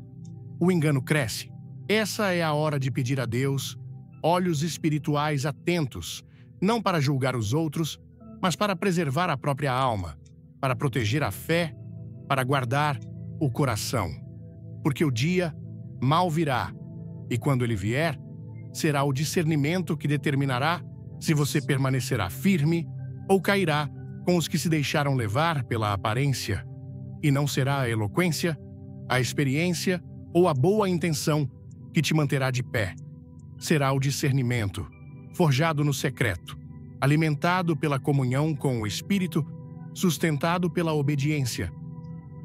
o engano cresce. Essa é a hora de pedir a Deus olhos espirituais atentos, não para julgar os outros, mas para preservar a própria alma, para proteger a fé, para guardar o coração. Porque o dia mal virá, e quando ele vier, será o discernimento que determinará se você permanecerá firme ou cairá com os que se deixaram levar pela aparência. E não será a eloquência, a experiência ou a boa intenção que te manterá de pé. Será o discernimento, forjado no secreto, alimentado pela comunhão com o Espírito, sustentado pela obediência.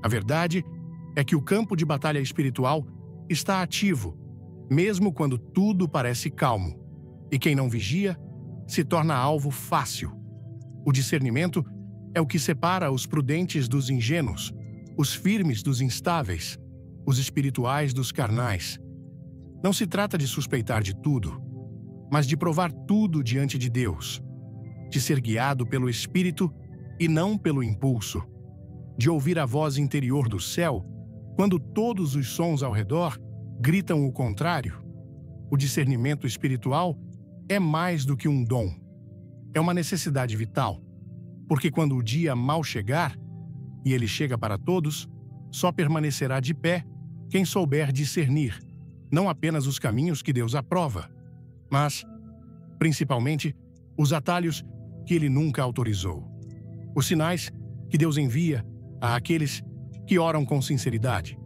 A verdade é que o campo de batalha espiritual está ativo, mesmo quando tudo parece calmo, e quem não vigia se torna alvo fácil. O discernimento é o que separa os prudentes dos ingênuos, os firmes dos instáveis, os espirituais dos carnais. Não se trata de suspeitar de tudo, mas de provar tudo diante de Deus, de ser guiado pelo Espírito e não pelo impulso, de ouvir a voz interior do céu quando todos os sons ao redor gritam o contrário. O discernimento espiritual é mais do que um dom. É uma necessidade vital, porque quando o dia mal chegar, e ele chega para todos, só permanecerá de pé quem souber discernir, não apenas os caminhos que Deus aprova, mas, principalmente, os atalhos que ele nunca autorizou. Os sinais que Deus envia a aqueles que oram com sinceridade.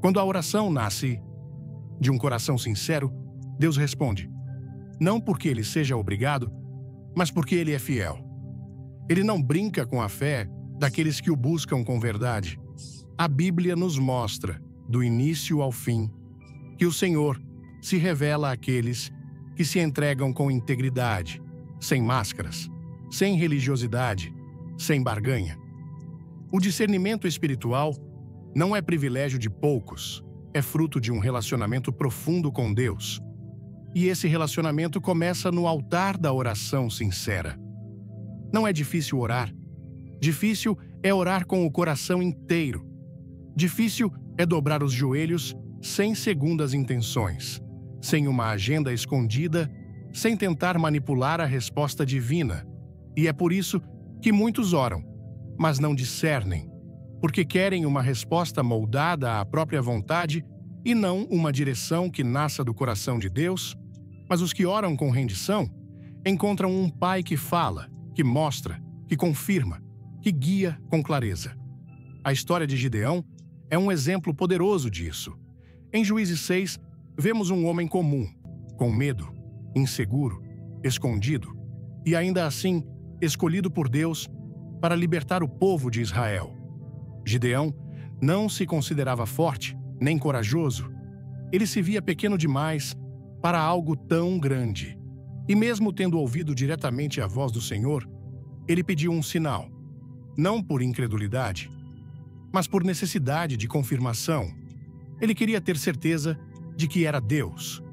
Quando a oração nasce de um coração sincero, Deus responde, não porque ele seja obrigado, mas porque ele é fiel. Ele não brinca com a fé daqueles que o buscam com verdade. A Bíblia nos mostra, do início ao fim, que o Senhor se revela àqueles que se entregam com integridade, sem máscaras, sem religiosidade, sem barganha. O discernimento espiritual não é privilégio de poucos, é fruto de um relacionamento profundo com Deus. E esse relacionamento começa no altar da oração sincera. Não é difícil orar. Difícil é orar com o coração inteiro. Difícil é dobrar os joelhos sem segundas intenções, sem uma agenda escondida, sem tentar manipular a resposta divina. E é por isso que muitos oram, mas não discernem, porque querem uma resposta moldada à própria vontade e não uma direção que nasça do coração de Deus. Mas os que oram com rendição encontram um Pai que fala, que mostra, que confirma, que guia com clareza. A história de Gideão é um exemplo poderoso disso. Em Juízes 6, vemos um homem comum, com medo, inseguro, escondido, e ainda assim escolhido por Deus para libertar o povo de Israel. Gideão não se considerava forte, nem corajoso. Ele se via pequeno demais para algo tão grande. E mesmo tendo ouvido diretamente a voz do Senhor, ele pediu um sinal, não por incredulidade, mas por necessidade de confirmação. Ele queria ter certeza de que era Deus,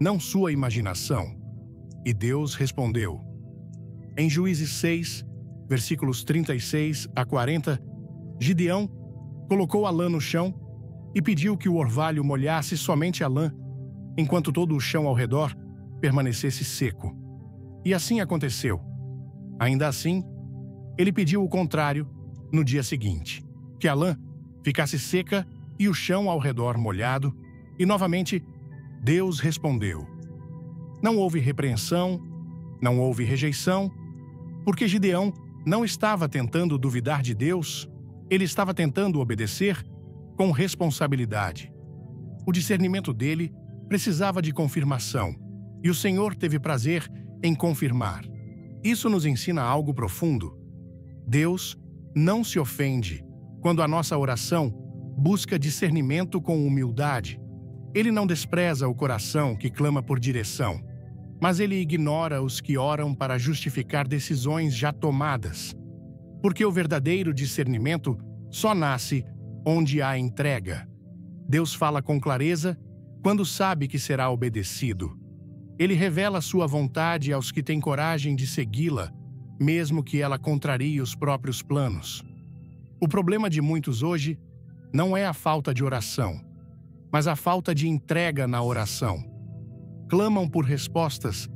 não sua imaginação. E Deus respondeu. Em Juízes 6, versículos 36 a 40, Gideão colocou a lã no chão e pediu que o orvalho molhasse somente a lã, enquanto todo o chão ao redor permanecesse seco. E assim aconteceu. Ainda assim, ele pediu o contrário no dia seguinte, que a lã ficasse seca e o chão ao redor molhado, e novamente Deus respondeu. Não houve repreensão, não houve rejeição, porque Gideão não estava tentando duvidar de Deus, ele estava tentando obedecer com responsabilidade. O discernimento dele precisava de confirmação, e o Senhor teve prazer em confirmar. Isso nos ensina algo profundo. Deus não se ofende quando a nossa oração busca discernimento com humildade. Ele não despreza o coração que clama por direção, mas ele ignora os que oram para justificar decisões já tomadas. Porque o verdadeiro discernimento só nasce onde há entrega. Deus fala com clareza quando sabe que será obedecido. Ele revela sua vontade aos que têm coragem de segui-la, mesmo que ela contrarie os próprios planos. O problema de muitos hoje não é a falta de oração, mas a falta de entrega na oração. Clamam por respostas,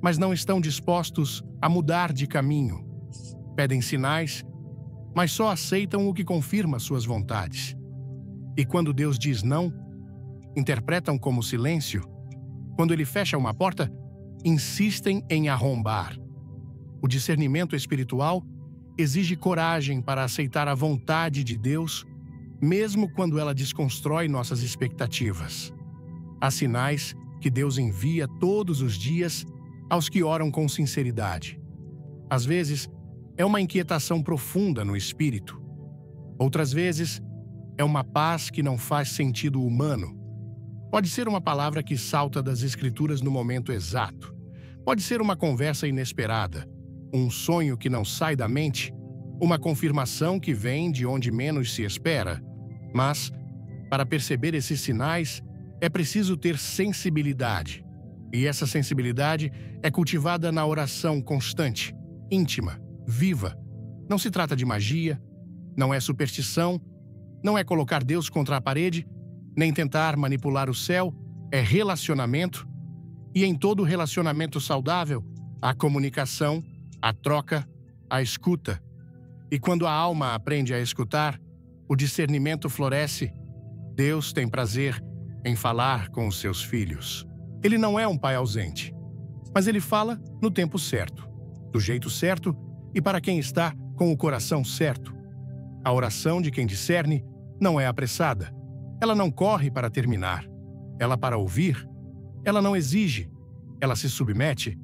mas não estão dispostos a mudar de caminho. Pedem sinais, mas só aceitam o que confirma suas vontades. E quando Deus diz não, interpretam como silêncio. Quando ele fecha uma porta, insistem em arrombar. O discernimento espiritual exige coragem para aceitar a vontade de Deus, mesmo quando ela desconstrói nossas expectativas. Há sinais que Deus envia todos os dias aos que oram com sinceridade. Às vezes, é uma inquietação profunda no espírito. Outras vezes, é uma paz que não faz sentido humano. Pode ser uma palavra que salta das Escrituras no momento exato. Pode ser uma conversa inesperada, um sonho que não sai da mente, uma confirmação que vem de onde menos se espera. Mas, para perceber esses sinais, é preciso ter sensibilidade. E essa sensibilidade é cultivada na oração constante, íntima, viva. Não se trata de magia, não é superstição, não é colocar Deus contra a parede, nem tentar manipular o céu, é relacionamento. E em todo relacionamento saudável, há comunicação, a troca, a escuta. E quando a alma aprende a escutar, o discernimento floresce. Deus tem prazer em falar com os seus filhos. Ele não é um pai ausente, mas ele fala no tempo certo, do jeito certo e para quem está com o coração certo. A oração de quem discerne não é apressada. Ela não corre para terminar. Ela para ouvir. Ela não exige. Ela se submete.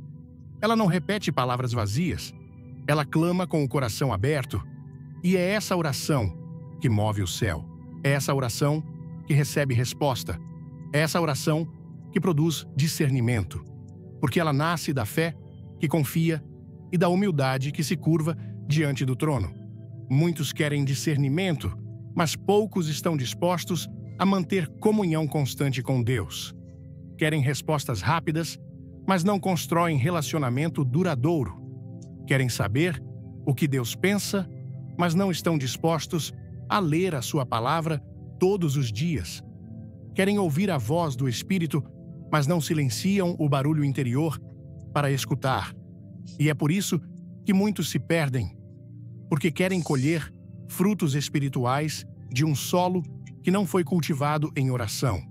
Ela não repete palavras vazias. Ela clama com o coração aberto. E é essa oração que move o céu. É essa oração que recebe resposta. É essa oração que produz discernimento. Porque ela nasce da fé que confia e da humildade que se curva diante do trono. Muitos querem discernimento, mas poucos estão dispostos a manter comunhão constante com Deus. Querem respostas rápidas, mas não constroem relacionamento duradouro. Querem saber o que Deus pensa, mas não estão dispostos a ler a sua palavra todos os dias. Querem ouvir a voz do Espírito, mas não silenciam o barulho interior para escutar. E é por isso que muitos se perdem, porque querem colher frutos espirituais de um solo que não foi cultivado em oração.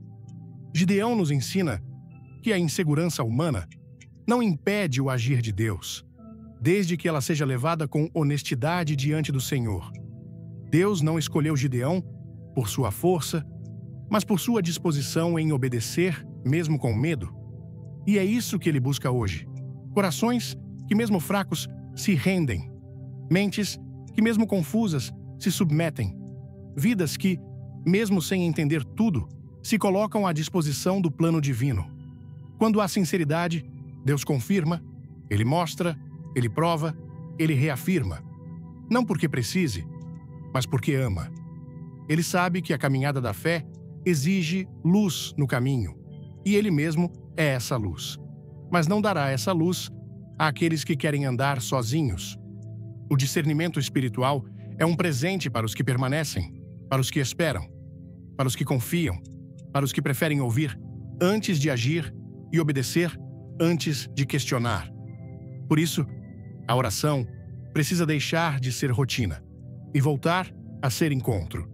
Gideão nos ensina que a insegurança humana não impede o agir de Deus, desde que ela seja levada com honestidade diante do Senhor. Deus não escolheu Gideão por sua força, mas por sua disposição em obedecer, mesmo com medo. E é isso que ele busca hoje. Corações que, mesmo fracos, se rendem. Mentes que, mesmo confusas, se submetem. Vidas que, mesmo sem entender tudo, se colocam à disposição do plano divino. Quando há sinceridade, Deus confirma, Ele mostra, Ele prova, Ele reafirma. Não porque precise, mas porque ama. Ele sabe que a caminhada da fé exige luz no caminho, e Ele mesmo é essa luz. Mas não dará essa luz àqueles que querem andar sozinhos. O discernimento espiritual é um presente para os que permanecem, para os que esperam. para os que confiam, para os que preferem ouvir antes de agir e obedecer antes de questionar. Por isso, a oração precisa deixar de ser rotina e voltar a ser encontro.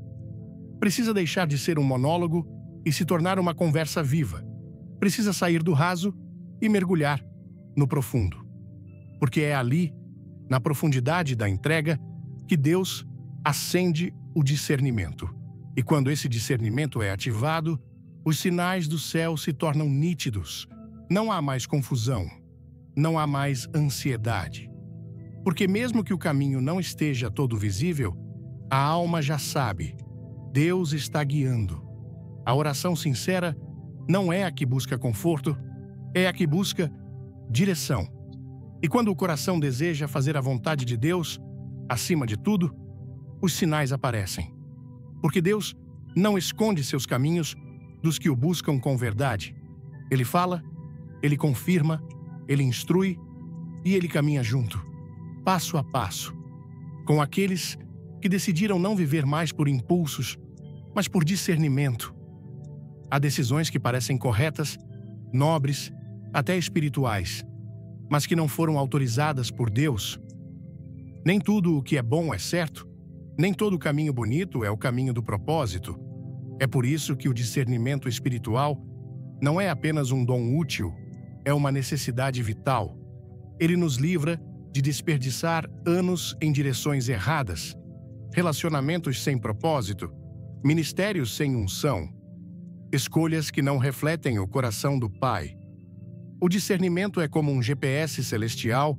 Precisa deixar de ser um monólogo e se tornar uma conversa viva. Precisa sair do raso e mergulhar no profundo. Porque é ali, na profundidade da entrega, que Deus acende o discernimento. E quando esse discernimento é ativado, os sinais do céu se tornam nítidos. Não há mais confusão, não há mais ansiedade. Porque mesmo que o caminho não esteja todo visível, a alma já sabe, Deus está guiando. A oração sincera não é a que busca conforto, é a que busca direção. E quando o coração deseja fazer a vontade de Deus, acima de tudo, os sinais aparecem. Porque Deus não esconde seus caminhos dos que o buscam com verdade. Ele fala, ele confirma, ele instrui e ele caminha junto, passo a passo, com aqueles que decidiram não viver mais por impulsos, mas por discernimento. Há decisões que parecem corretas, nobres, até espirituais, mas que não foram autorizadas por Deus. Nem tudo o que é bom é certo, nem todo caminho bonito é o caminho do propósito. É por isso que o discernimento espiritual não é apenas um dom útil, é uma necessidade vital. Ele nos livra de desperdiçar anos em direções erradas, relacionamentos sem propósito, ministérios sem unção, escolhas que não refletem o coração do Pai. O discernimento é como um GPS celestial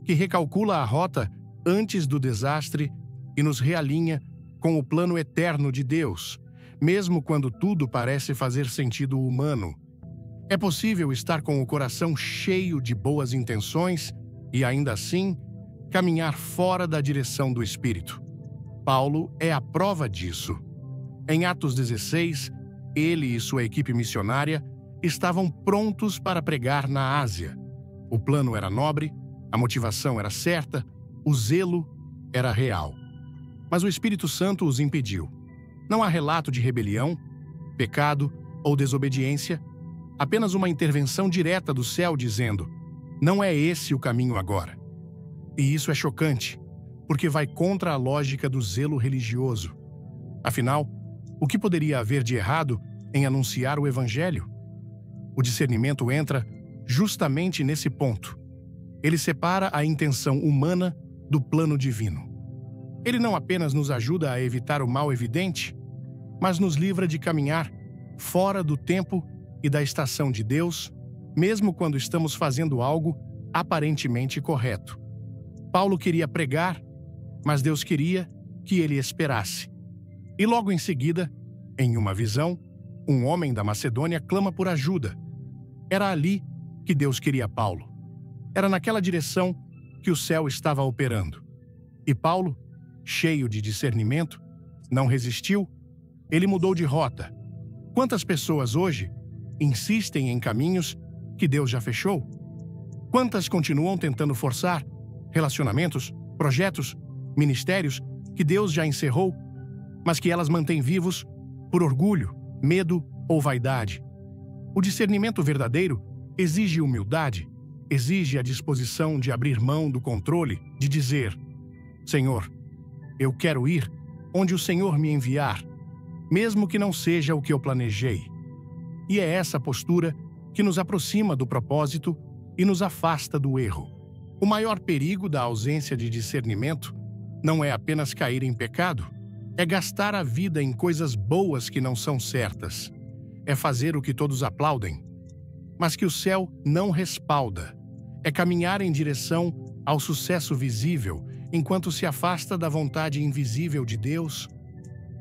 que recalcula a rota antes do desastre e nos realinha com o plano eterno de Deus, mesmo quando tudo parece fazer sentido humano. É possível estar com o coração cheio de boas intenções e, ainda assim, caminhar fora da direção do Espírito. Paulo é a prova disso. Em Atos 16, ele e sua equipe missionária estavam prontos para pregar na Ásia. O plano era nobre, a motivação era certa, o zelo era real. Mas o Espírito Santo os impediu. Não há relato de rebelião, pecado ou desobediência, apenas uma intervenção direta do céu dizendo: não é esse o caminho agora. E isso é chocante, porque vai contra a lógica do zelo religioso. Afinal, o que poderia haver de errado em anunciar o Evangelho? O discernimento entra justamente nesse ponto. Ele separa a intenção humana do plano divino. Ele não apenas nos ajuda a evitar o mal evidente, mas nos livra de caminhar fora do tempo e da estação de Deus, mesmo quando estamos fazendo algo aparentemente correto. Paulo queria pregar, mas Deus queria que ele esperasse. E logo em seguida, em uma visão, um homem da Macedônia clama por ajuda. Era ali que Deus queria Paulo. Era naquela direção que o céu estava operando. E Paulo, cheio de discernimento, não resistiu, ele mudou de rota. Quantas pessoas hoje insistem em caminhos que Deus já fechou? Quantas continuam tentando forçar relacionamentos, projetos, ministérios que Deus já encerrou, mas que elas mantêm vivos por orgulho, medo ou vaidade? O discernimento verdadeiro exige humildade, exige a disposição de abrir mão do controle, de dizer: Senhor, eu quero ir onde o Senhor me enviar, mesmo que não seja o que eu planejei. E é essa postura que nos aproxima do propósito e nos afasta do erro. O maior perigo da ausência de discernimento não é apenas cair em pecado, é gastar a vida em coisas boas que não são certas. É fazer o que todos aplaudem, mas que o céu não respalda. É caminhar em direção ao sucesso visível, enquanto se afasta da vontade invisível de Deus.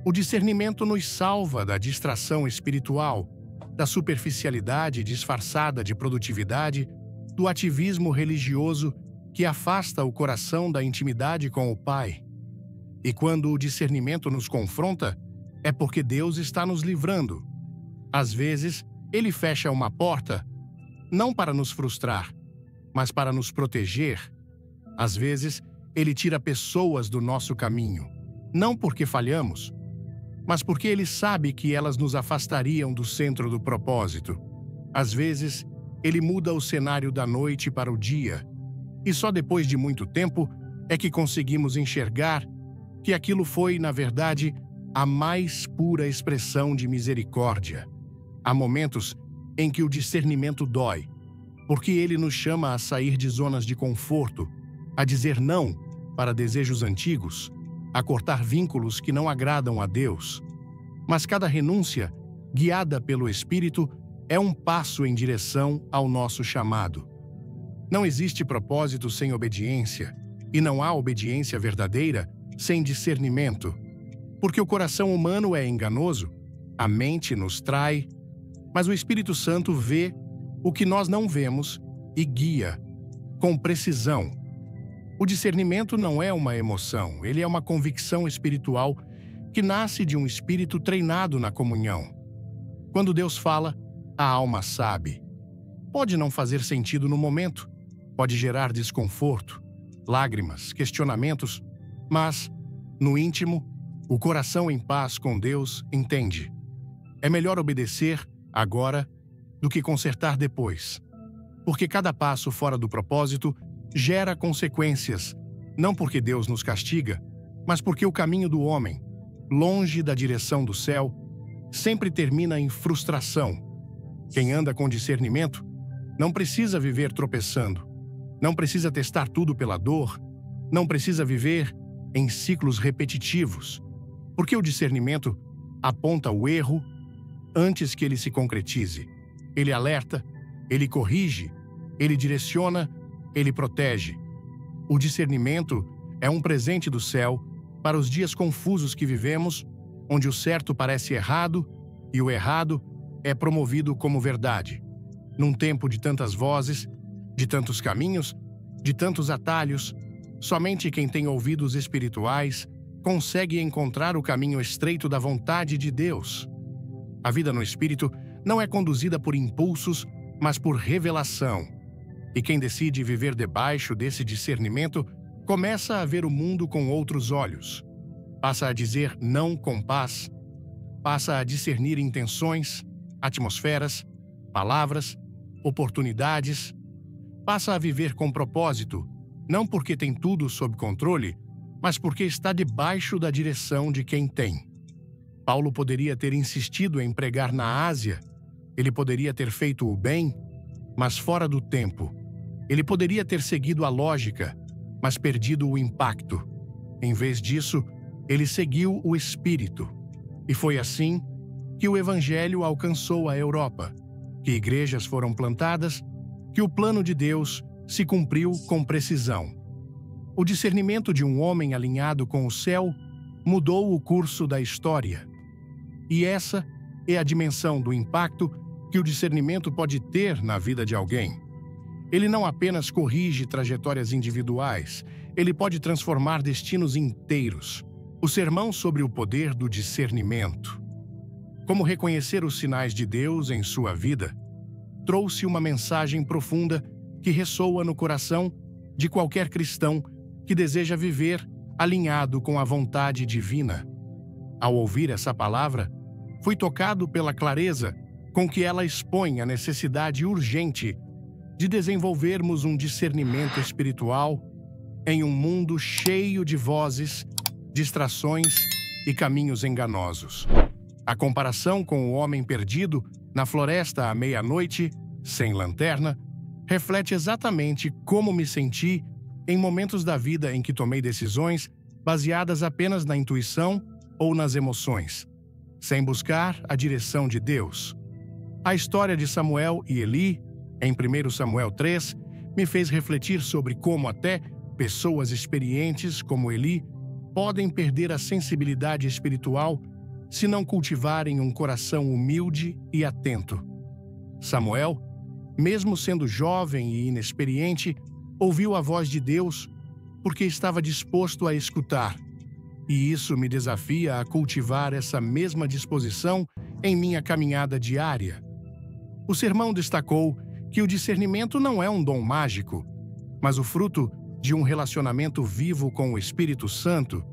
O discernimento nos salva da distração espiritual, da superficialidade disfarçada de produtividade, do ativismo religioso que afasta o coração da intimidade com o Pai. E quando o discernimento nos confronta, é porque Deus está nos livrando. Às vezes, Ele fecha uma porta, não para nos frustrar, mas para nos proteger. Às vezes, Ele tira pessoas do nosso caminho, não porque falhamos, mas porque ele sabe que elas nos afastariam do centro do propósito. Às vezes, ele muda o cenário da noite para o dia, e só depois de muito tempo é que conseguimos enxergar que aquilo foi, na verdade, a mais pura expressão de misericórdia. Há momentos em que o discernimento dói, porque ele nos chama a sair de zonas de conforto, a dizer não para desejos antigos, a cortar vínculos que não agradam a Deus. Mas cada renúncia, guiada pelo Espírito, é um passo em direção ao nosso chamado. Não existe propósito sem obediência, e não há obediência verdadeira sem discernimento. Porque o coração humano é enganoso, a mente nos trai, mas o Espírito Santo vê o que nós não vemos e guia com precisão. O discernimento não é uma emoção, ele é uma convicção espiritual que nasce de um espírito treinado na comunhão. Quando Deus fala, a alma sabe. Pode não fazer sentido no momento, pode gerar desconforto, lágrimas, questionamentos, mas, no íntimo, o coração em paz com Deus entende. É melhor obedecer agora do que consertar depois, porque cada passo fora do propósito gera consequências, não porque Deus nos castiga, mas porque o caminho do homem, longe da direção do céu, sempre termina em frustração. Quem anda com discernimento não precisa viver tropeçando, não precisa testar tudo pela dor, não precisa viver em ciclos repetitivos, porque o discernimento aponta o erro antes que ele se concretize. Ele alerta, ele corrige, ele direciona, ele protege. O discernimento é um presente do céu para os dias confusos que vivemos, onde o certo parece errado e o errado é promovido como verdade. Num tempo de tantas vozes, de tantos caminhos, de tantos atalhos, somente quem tem ouvidos espirituais consegue encontrar o caminho estreito da vontade de Deus. A vida no Espírito não é conduzida por impulsos, mas por revelação. E quem decide viver debaixo desse discernimento começa a ver o mundo com outros olhos. Passa a dizer não com paz, passa a discernir intenções, atmosferas, palavras, oportunidades, passa a viver com propósito, não porque tem tudo sob controle, mas porque está debaixo da direção de quem tem. Paulo poderia ter insistido em pregar na Ásia, ele poderia ter feito o bem, mas fora do tempo. Ele poderia ter seguido a lógica, mas perdido o impacto. Em vez disso, ele seguiu o Espírito. E foi assim que o Evangelho alcançou a Europa, que igrejas foram plantadas, que o plano de Deus se cumpriu com precisão. O discernimento de um homem alinhado com o céu mudou o curso da história. E essa é a dimensão do impacto que o discernimento pode ter na vida de alguém. Ele não apenas corrige trajetórias individuais, ele pode transformar destinos inteiros. O sermão sobre o poder do discernimento. Como reconhecer os sinais de Deus em sua vida, trouxe uma mensagem profunda que ressoa no coração de qualquer cristão que deseja viver alinhado com a vontade divina. Ao ouvir essa palavra, fui tocado pela clareza com que ela expõe a necessidade urgente de desenvolvermos um discernimento espiritual em um mundo cheio de vozes, distrações e caminhos enganosos. A comparação com o homem perdido na floresta à meia-noite, sem lanterna, reflete exatamente como me senti em momentos da vida em que tomei decisões baseadas apenas na intuição ou nas emoções, sem buscar a direção de Deus. A história de Samuel e Eli, em 1 Samuel 3, me fez refletir sobre como até pessoas experientes como Eli podem perder a sensibilidade espiritual se não cultivarem um coração humilde e atento. Samuel, mesmo sendo jovem e inexperiente, ouviu a voz de Deus porque estava disposto a escutar. E isso me desafia a cultivar essa mesma disposição em minha caminhada diária. O sermão destacou que o discernimento não é um dom mágico, mas o fruto de um relacionamento vivo com o Espírito Santo.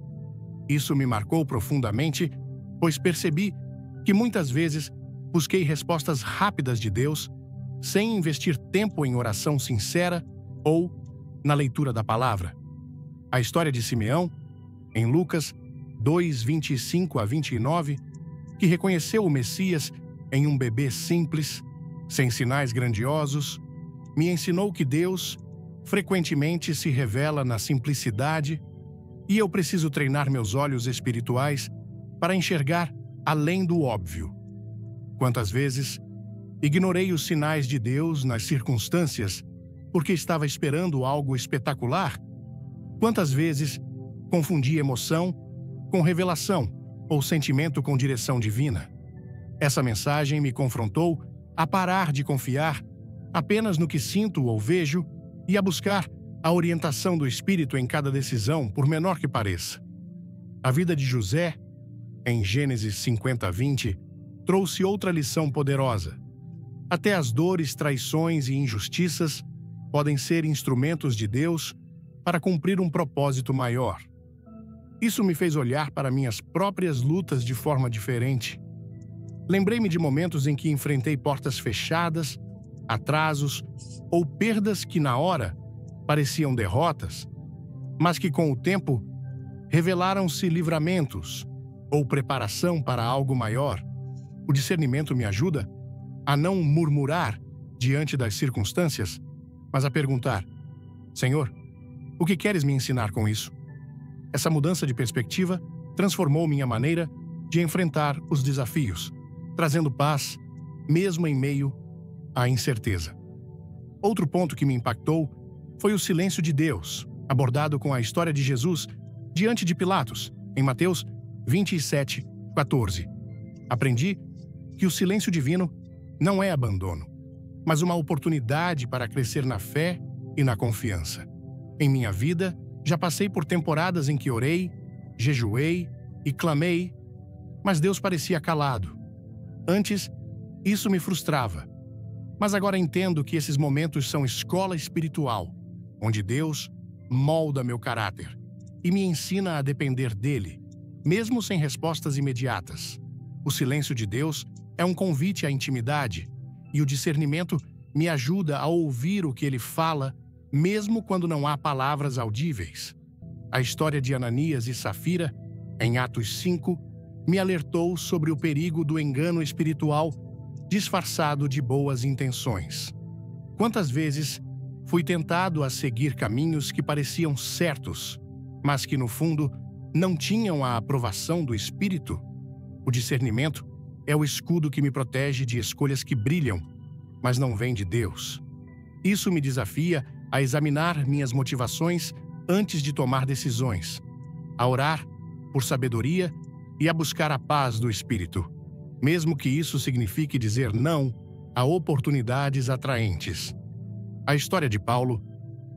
Isso me marcou profundamente, pois percebi que muitas vezes busquei respostas rápidas de Deus sem investir tempo em oração sincera ou na leitura da palavra. A história de Simeão, em Lucas 2:25-29, que reconheceu o Messias em um bebê simples, sem sinais grandiosos, me ensinou que Deus frequentemente se revela na simplicidade e eu preciso treinar meus olhos espirituais para enxergar além do óbvio. Quantas vezes ignorei os sinais de Deus nas circunstâncias porque estava esperando algo espetacular? Quantas vezes confundi emoção com revelação ou sentimento com direção divina? Essa mensagem me confrontou a parar de confiar apenas no que sinto ou vejo e a buscar a orientação do Espírito em cada decisão, por menor que pareça. A vida de José, em Gênesis 50:20, trouxe outra lição poderosa. Até as dores, traições e injustiças podem ser instrumentos de Deus para cumprir um propósito maior. Isso me fez olhar para minhas próprias lutas de forma diferente. Lembrei-me de momentos em que enfrentei portas fechadas, atrasos ou perdas que, na hora, pareciam derrotas, mas que, com o tempo, revelaram-se livramentos ou preparação para algo maior. O discernimento me ajuda a não murmurar diante das circunstâncias, mas a perguntar: Senhor, o que queres me ensinar com isso? Essa mudança de perspectiva transformou minha maneira de enfrentar os desafios, trazendo paz, mesmo em meio à incerteza. Outro ponto que me impactou foi o silêncio de Deus, abordado com a história de Jesus diante de Pilatos, em Mateus 27:14. Aprendi que o silêncio divino não é abandono, mas uma oportunidade para crescer na fé e na confiança. Em minha vida, já passei por temporadas em que orei, jejuei e clamei, mas Deus parecia calado. Antes, isso me frustrava. Mas agora entendo que esses momentos são escola espiritual, onde Deus molda meu caráter e me ensina a depender dele, mesmo sem respostas imediatas. O silêncio de Deus é um convite à intimidade, e o discernimento me ajuda a ouvir o que ele fala, mesmo quando não há palavras audíveis. A história de Ananias e Safira, em Atos 5, me alertou sobre o perigo do engano espiritual disfarçado de boas intenções. Quantas vezes fui tentado a seguir caminhos que pareciam certos, mas que no fundo não tinham a aprovação do Espírito? O discernimento é o escudo que me protege de escolhas que brilham, mas não vêm de Deus. Isso me desafia a examinar minhas motivações antes de tomar decisões, a orar por sabedoria e a buscar a paz do Espírito, mesmo que isso signifique dizer não a oportunidades atraentes. A história de Paulo,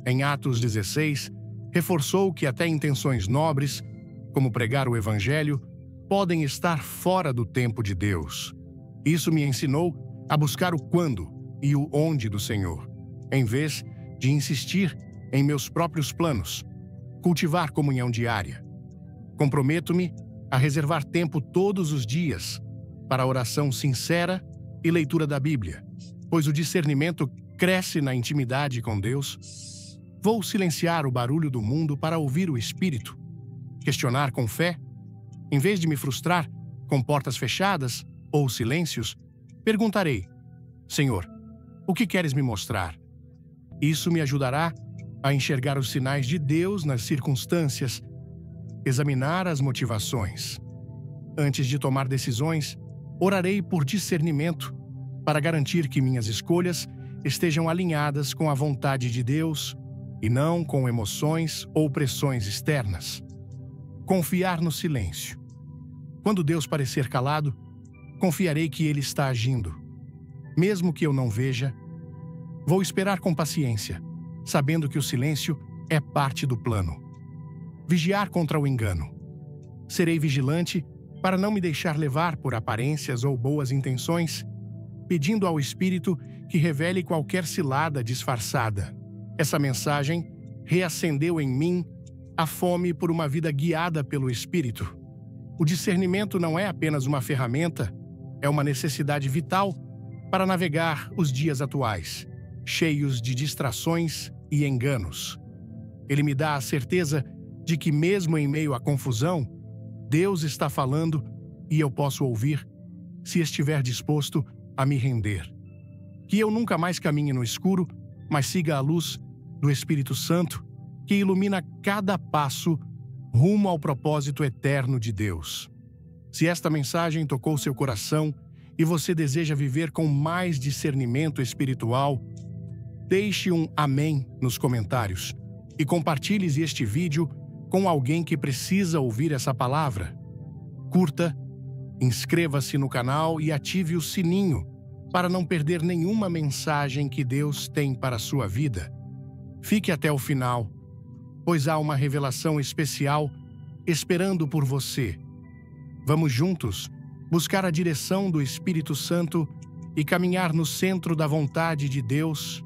em Atos 16, reforçou que até intenções nobres, como pregar o Evangelho, podem estar fora do tempo de Deus. Isso me ensinou a buscar o quando e o onde do Senhor, em vez de insistir em meus próprios planos, cultivar comunhão diária. Comprometo-me a reservar tempo todos os dias para oração sincera e leitura da Bíblia, pois o discernimento cresce na intimidade com Deus. Vou silenciar o barulho do mundo para ouvir o Espírito, questionar com fé. Em vez de me frustrar com portas fechadas ou silêncios, perguntarei: Senhor, o que queres me mostrar? Isso me ajudará a enxergar os sinais de Deus nas circunstâncias, examinar as motivações. Antes de tomar decisões, orarei por discernimento para garantir que minhas escolhas estejam alinhadas com a vontade de Deus e não com emoções ou pressões externas. Confiar no silêncio. Quando Deus parecer calado, confiarei que Ele está agindo. Mesmo que eu não veja, vou esperar com paciência, sabendo que o silêncio é parte do plano. Vigiar contra o engano. Serei vigilante para não me deixar levar por aparências ou boas intenções, pedindo ao Espírito que revele qualquer cilada disfarçada. Essa mensagem reacendeu em mim a fome por uma vida guiada pelo Espírito. O discernimento não é apenas uma ferramenta, é uma necessidade vital para navegar os dias atuais, cheios de distrações e enganos. Ele me dá a certeza de que, mesmo em meio à confusão, Deus está falando e eu posso ouvir se estiver disposto a me render. Que eu nunca mais caminhe no escuro, mas siga a luz do Espírito Santo, que ilumina cada passo rumo ao propósito eterno de Deus. Se esta mensagem tocou seu coração e você deseja viver com mais discernimento espiritual, deixe um amém nos comentários e compartilhe este vídeo com alguém que precisa ouvir essa palavra. Curta, inscreva-se no canal e ative o sininho para não perder nenhuma mensagem que Deus tem para a sua vida. Fique até o final, pois há uma revelação especial esperando por você. Vamos juntos buscar a direção do Espírito Santo e caminhar no centro da vontade de Deus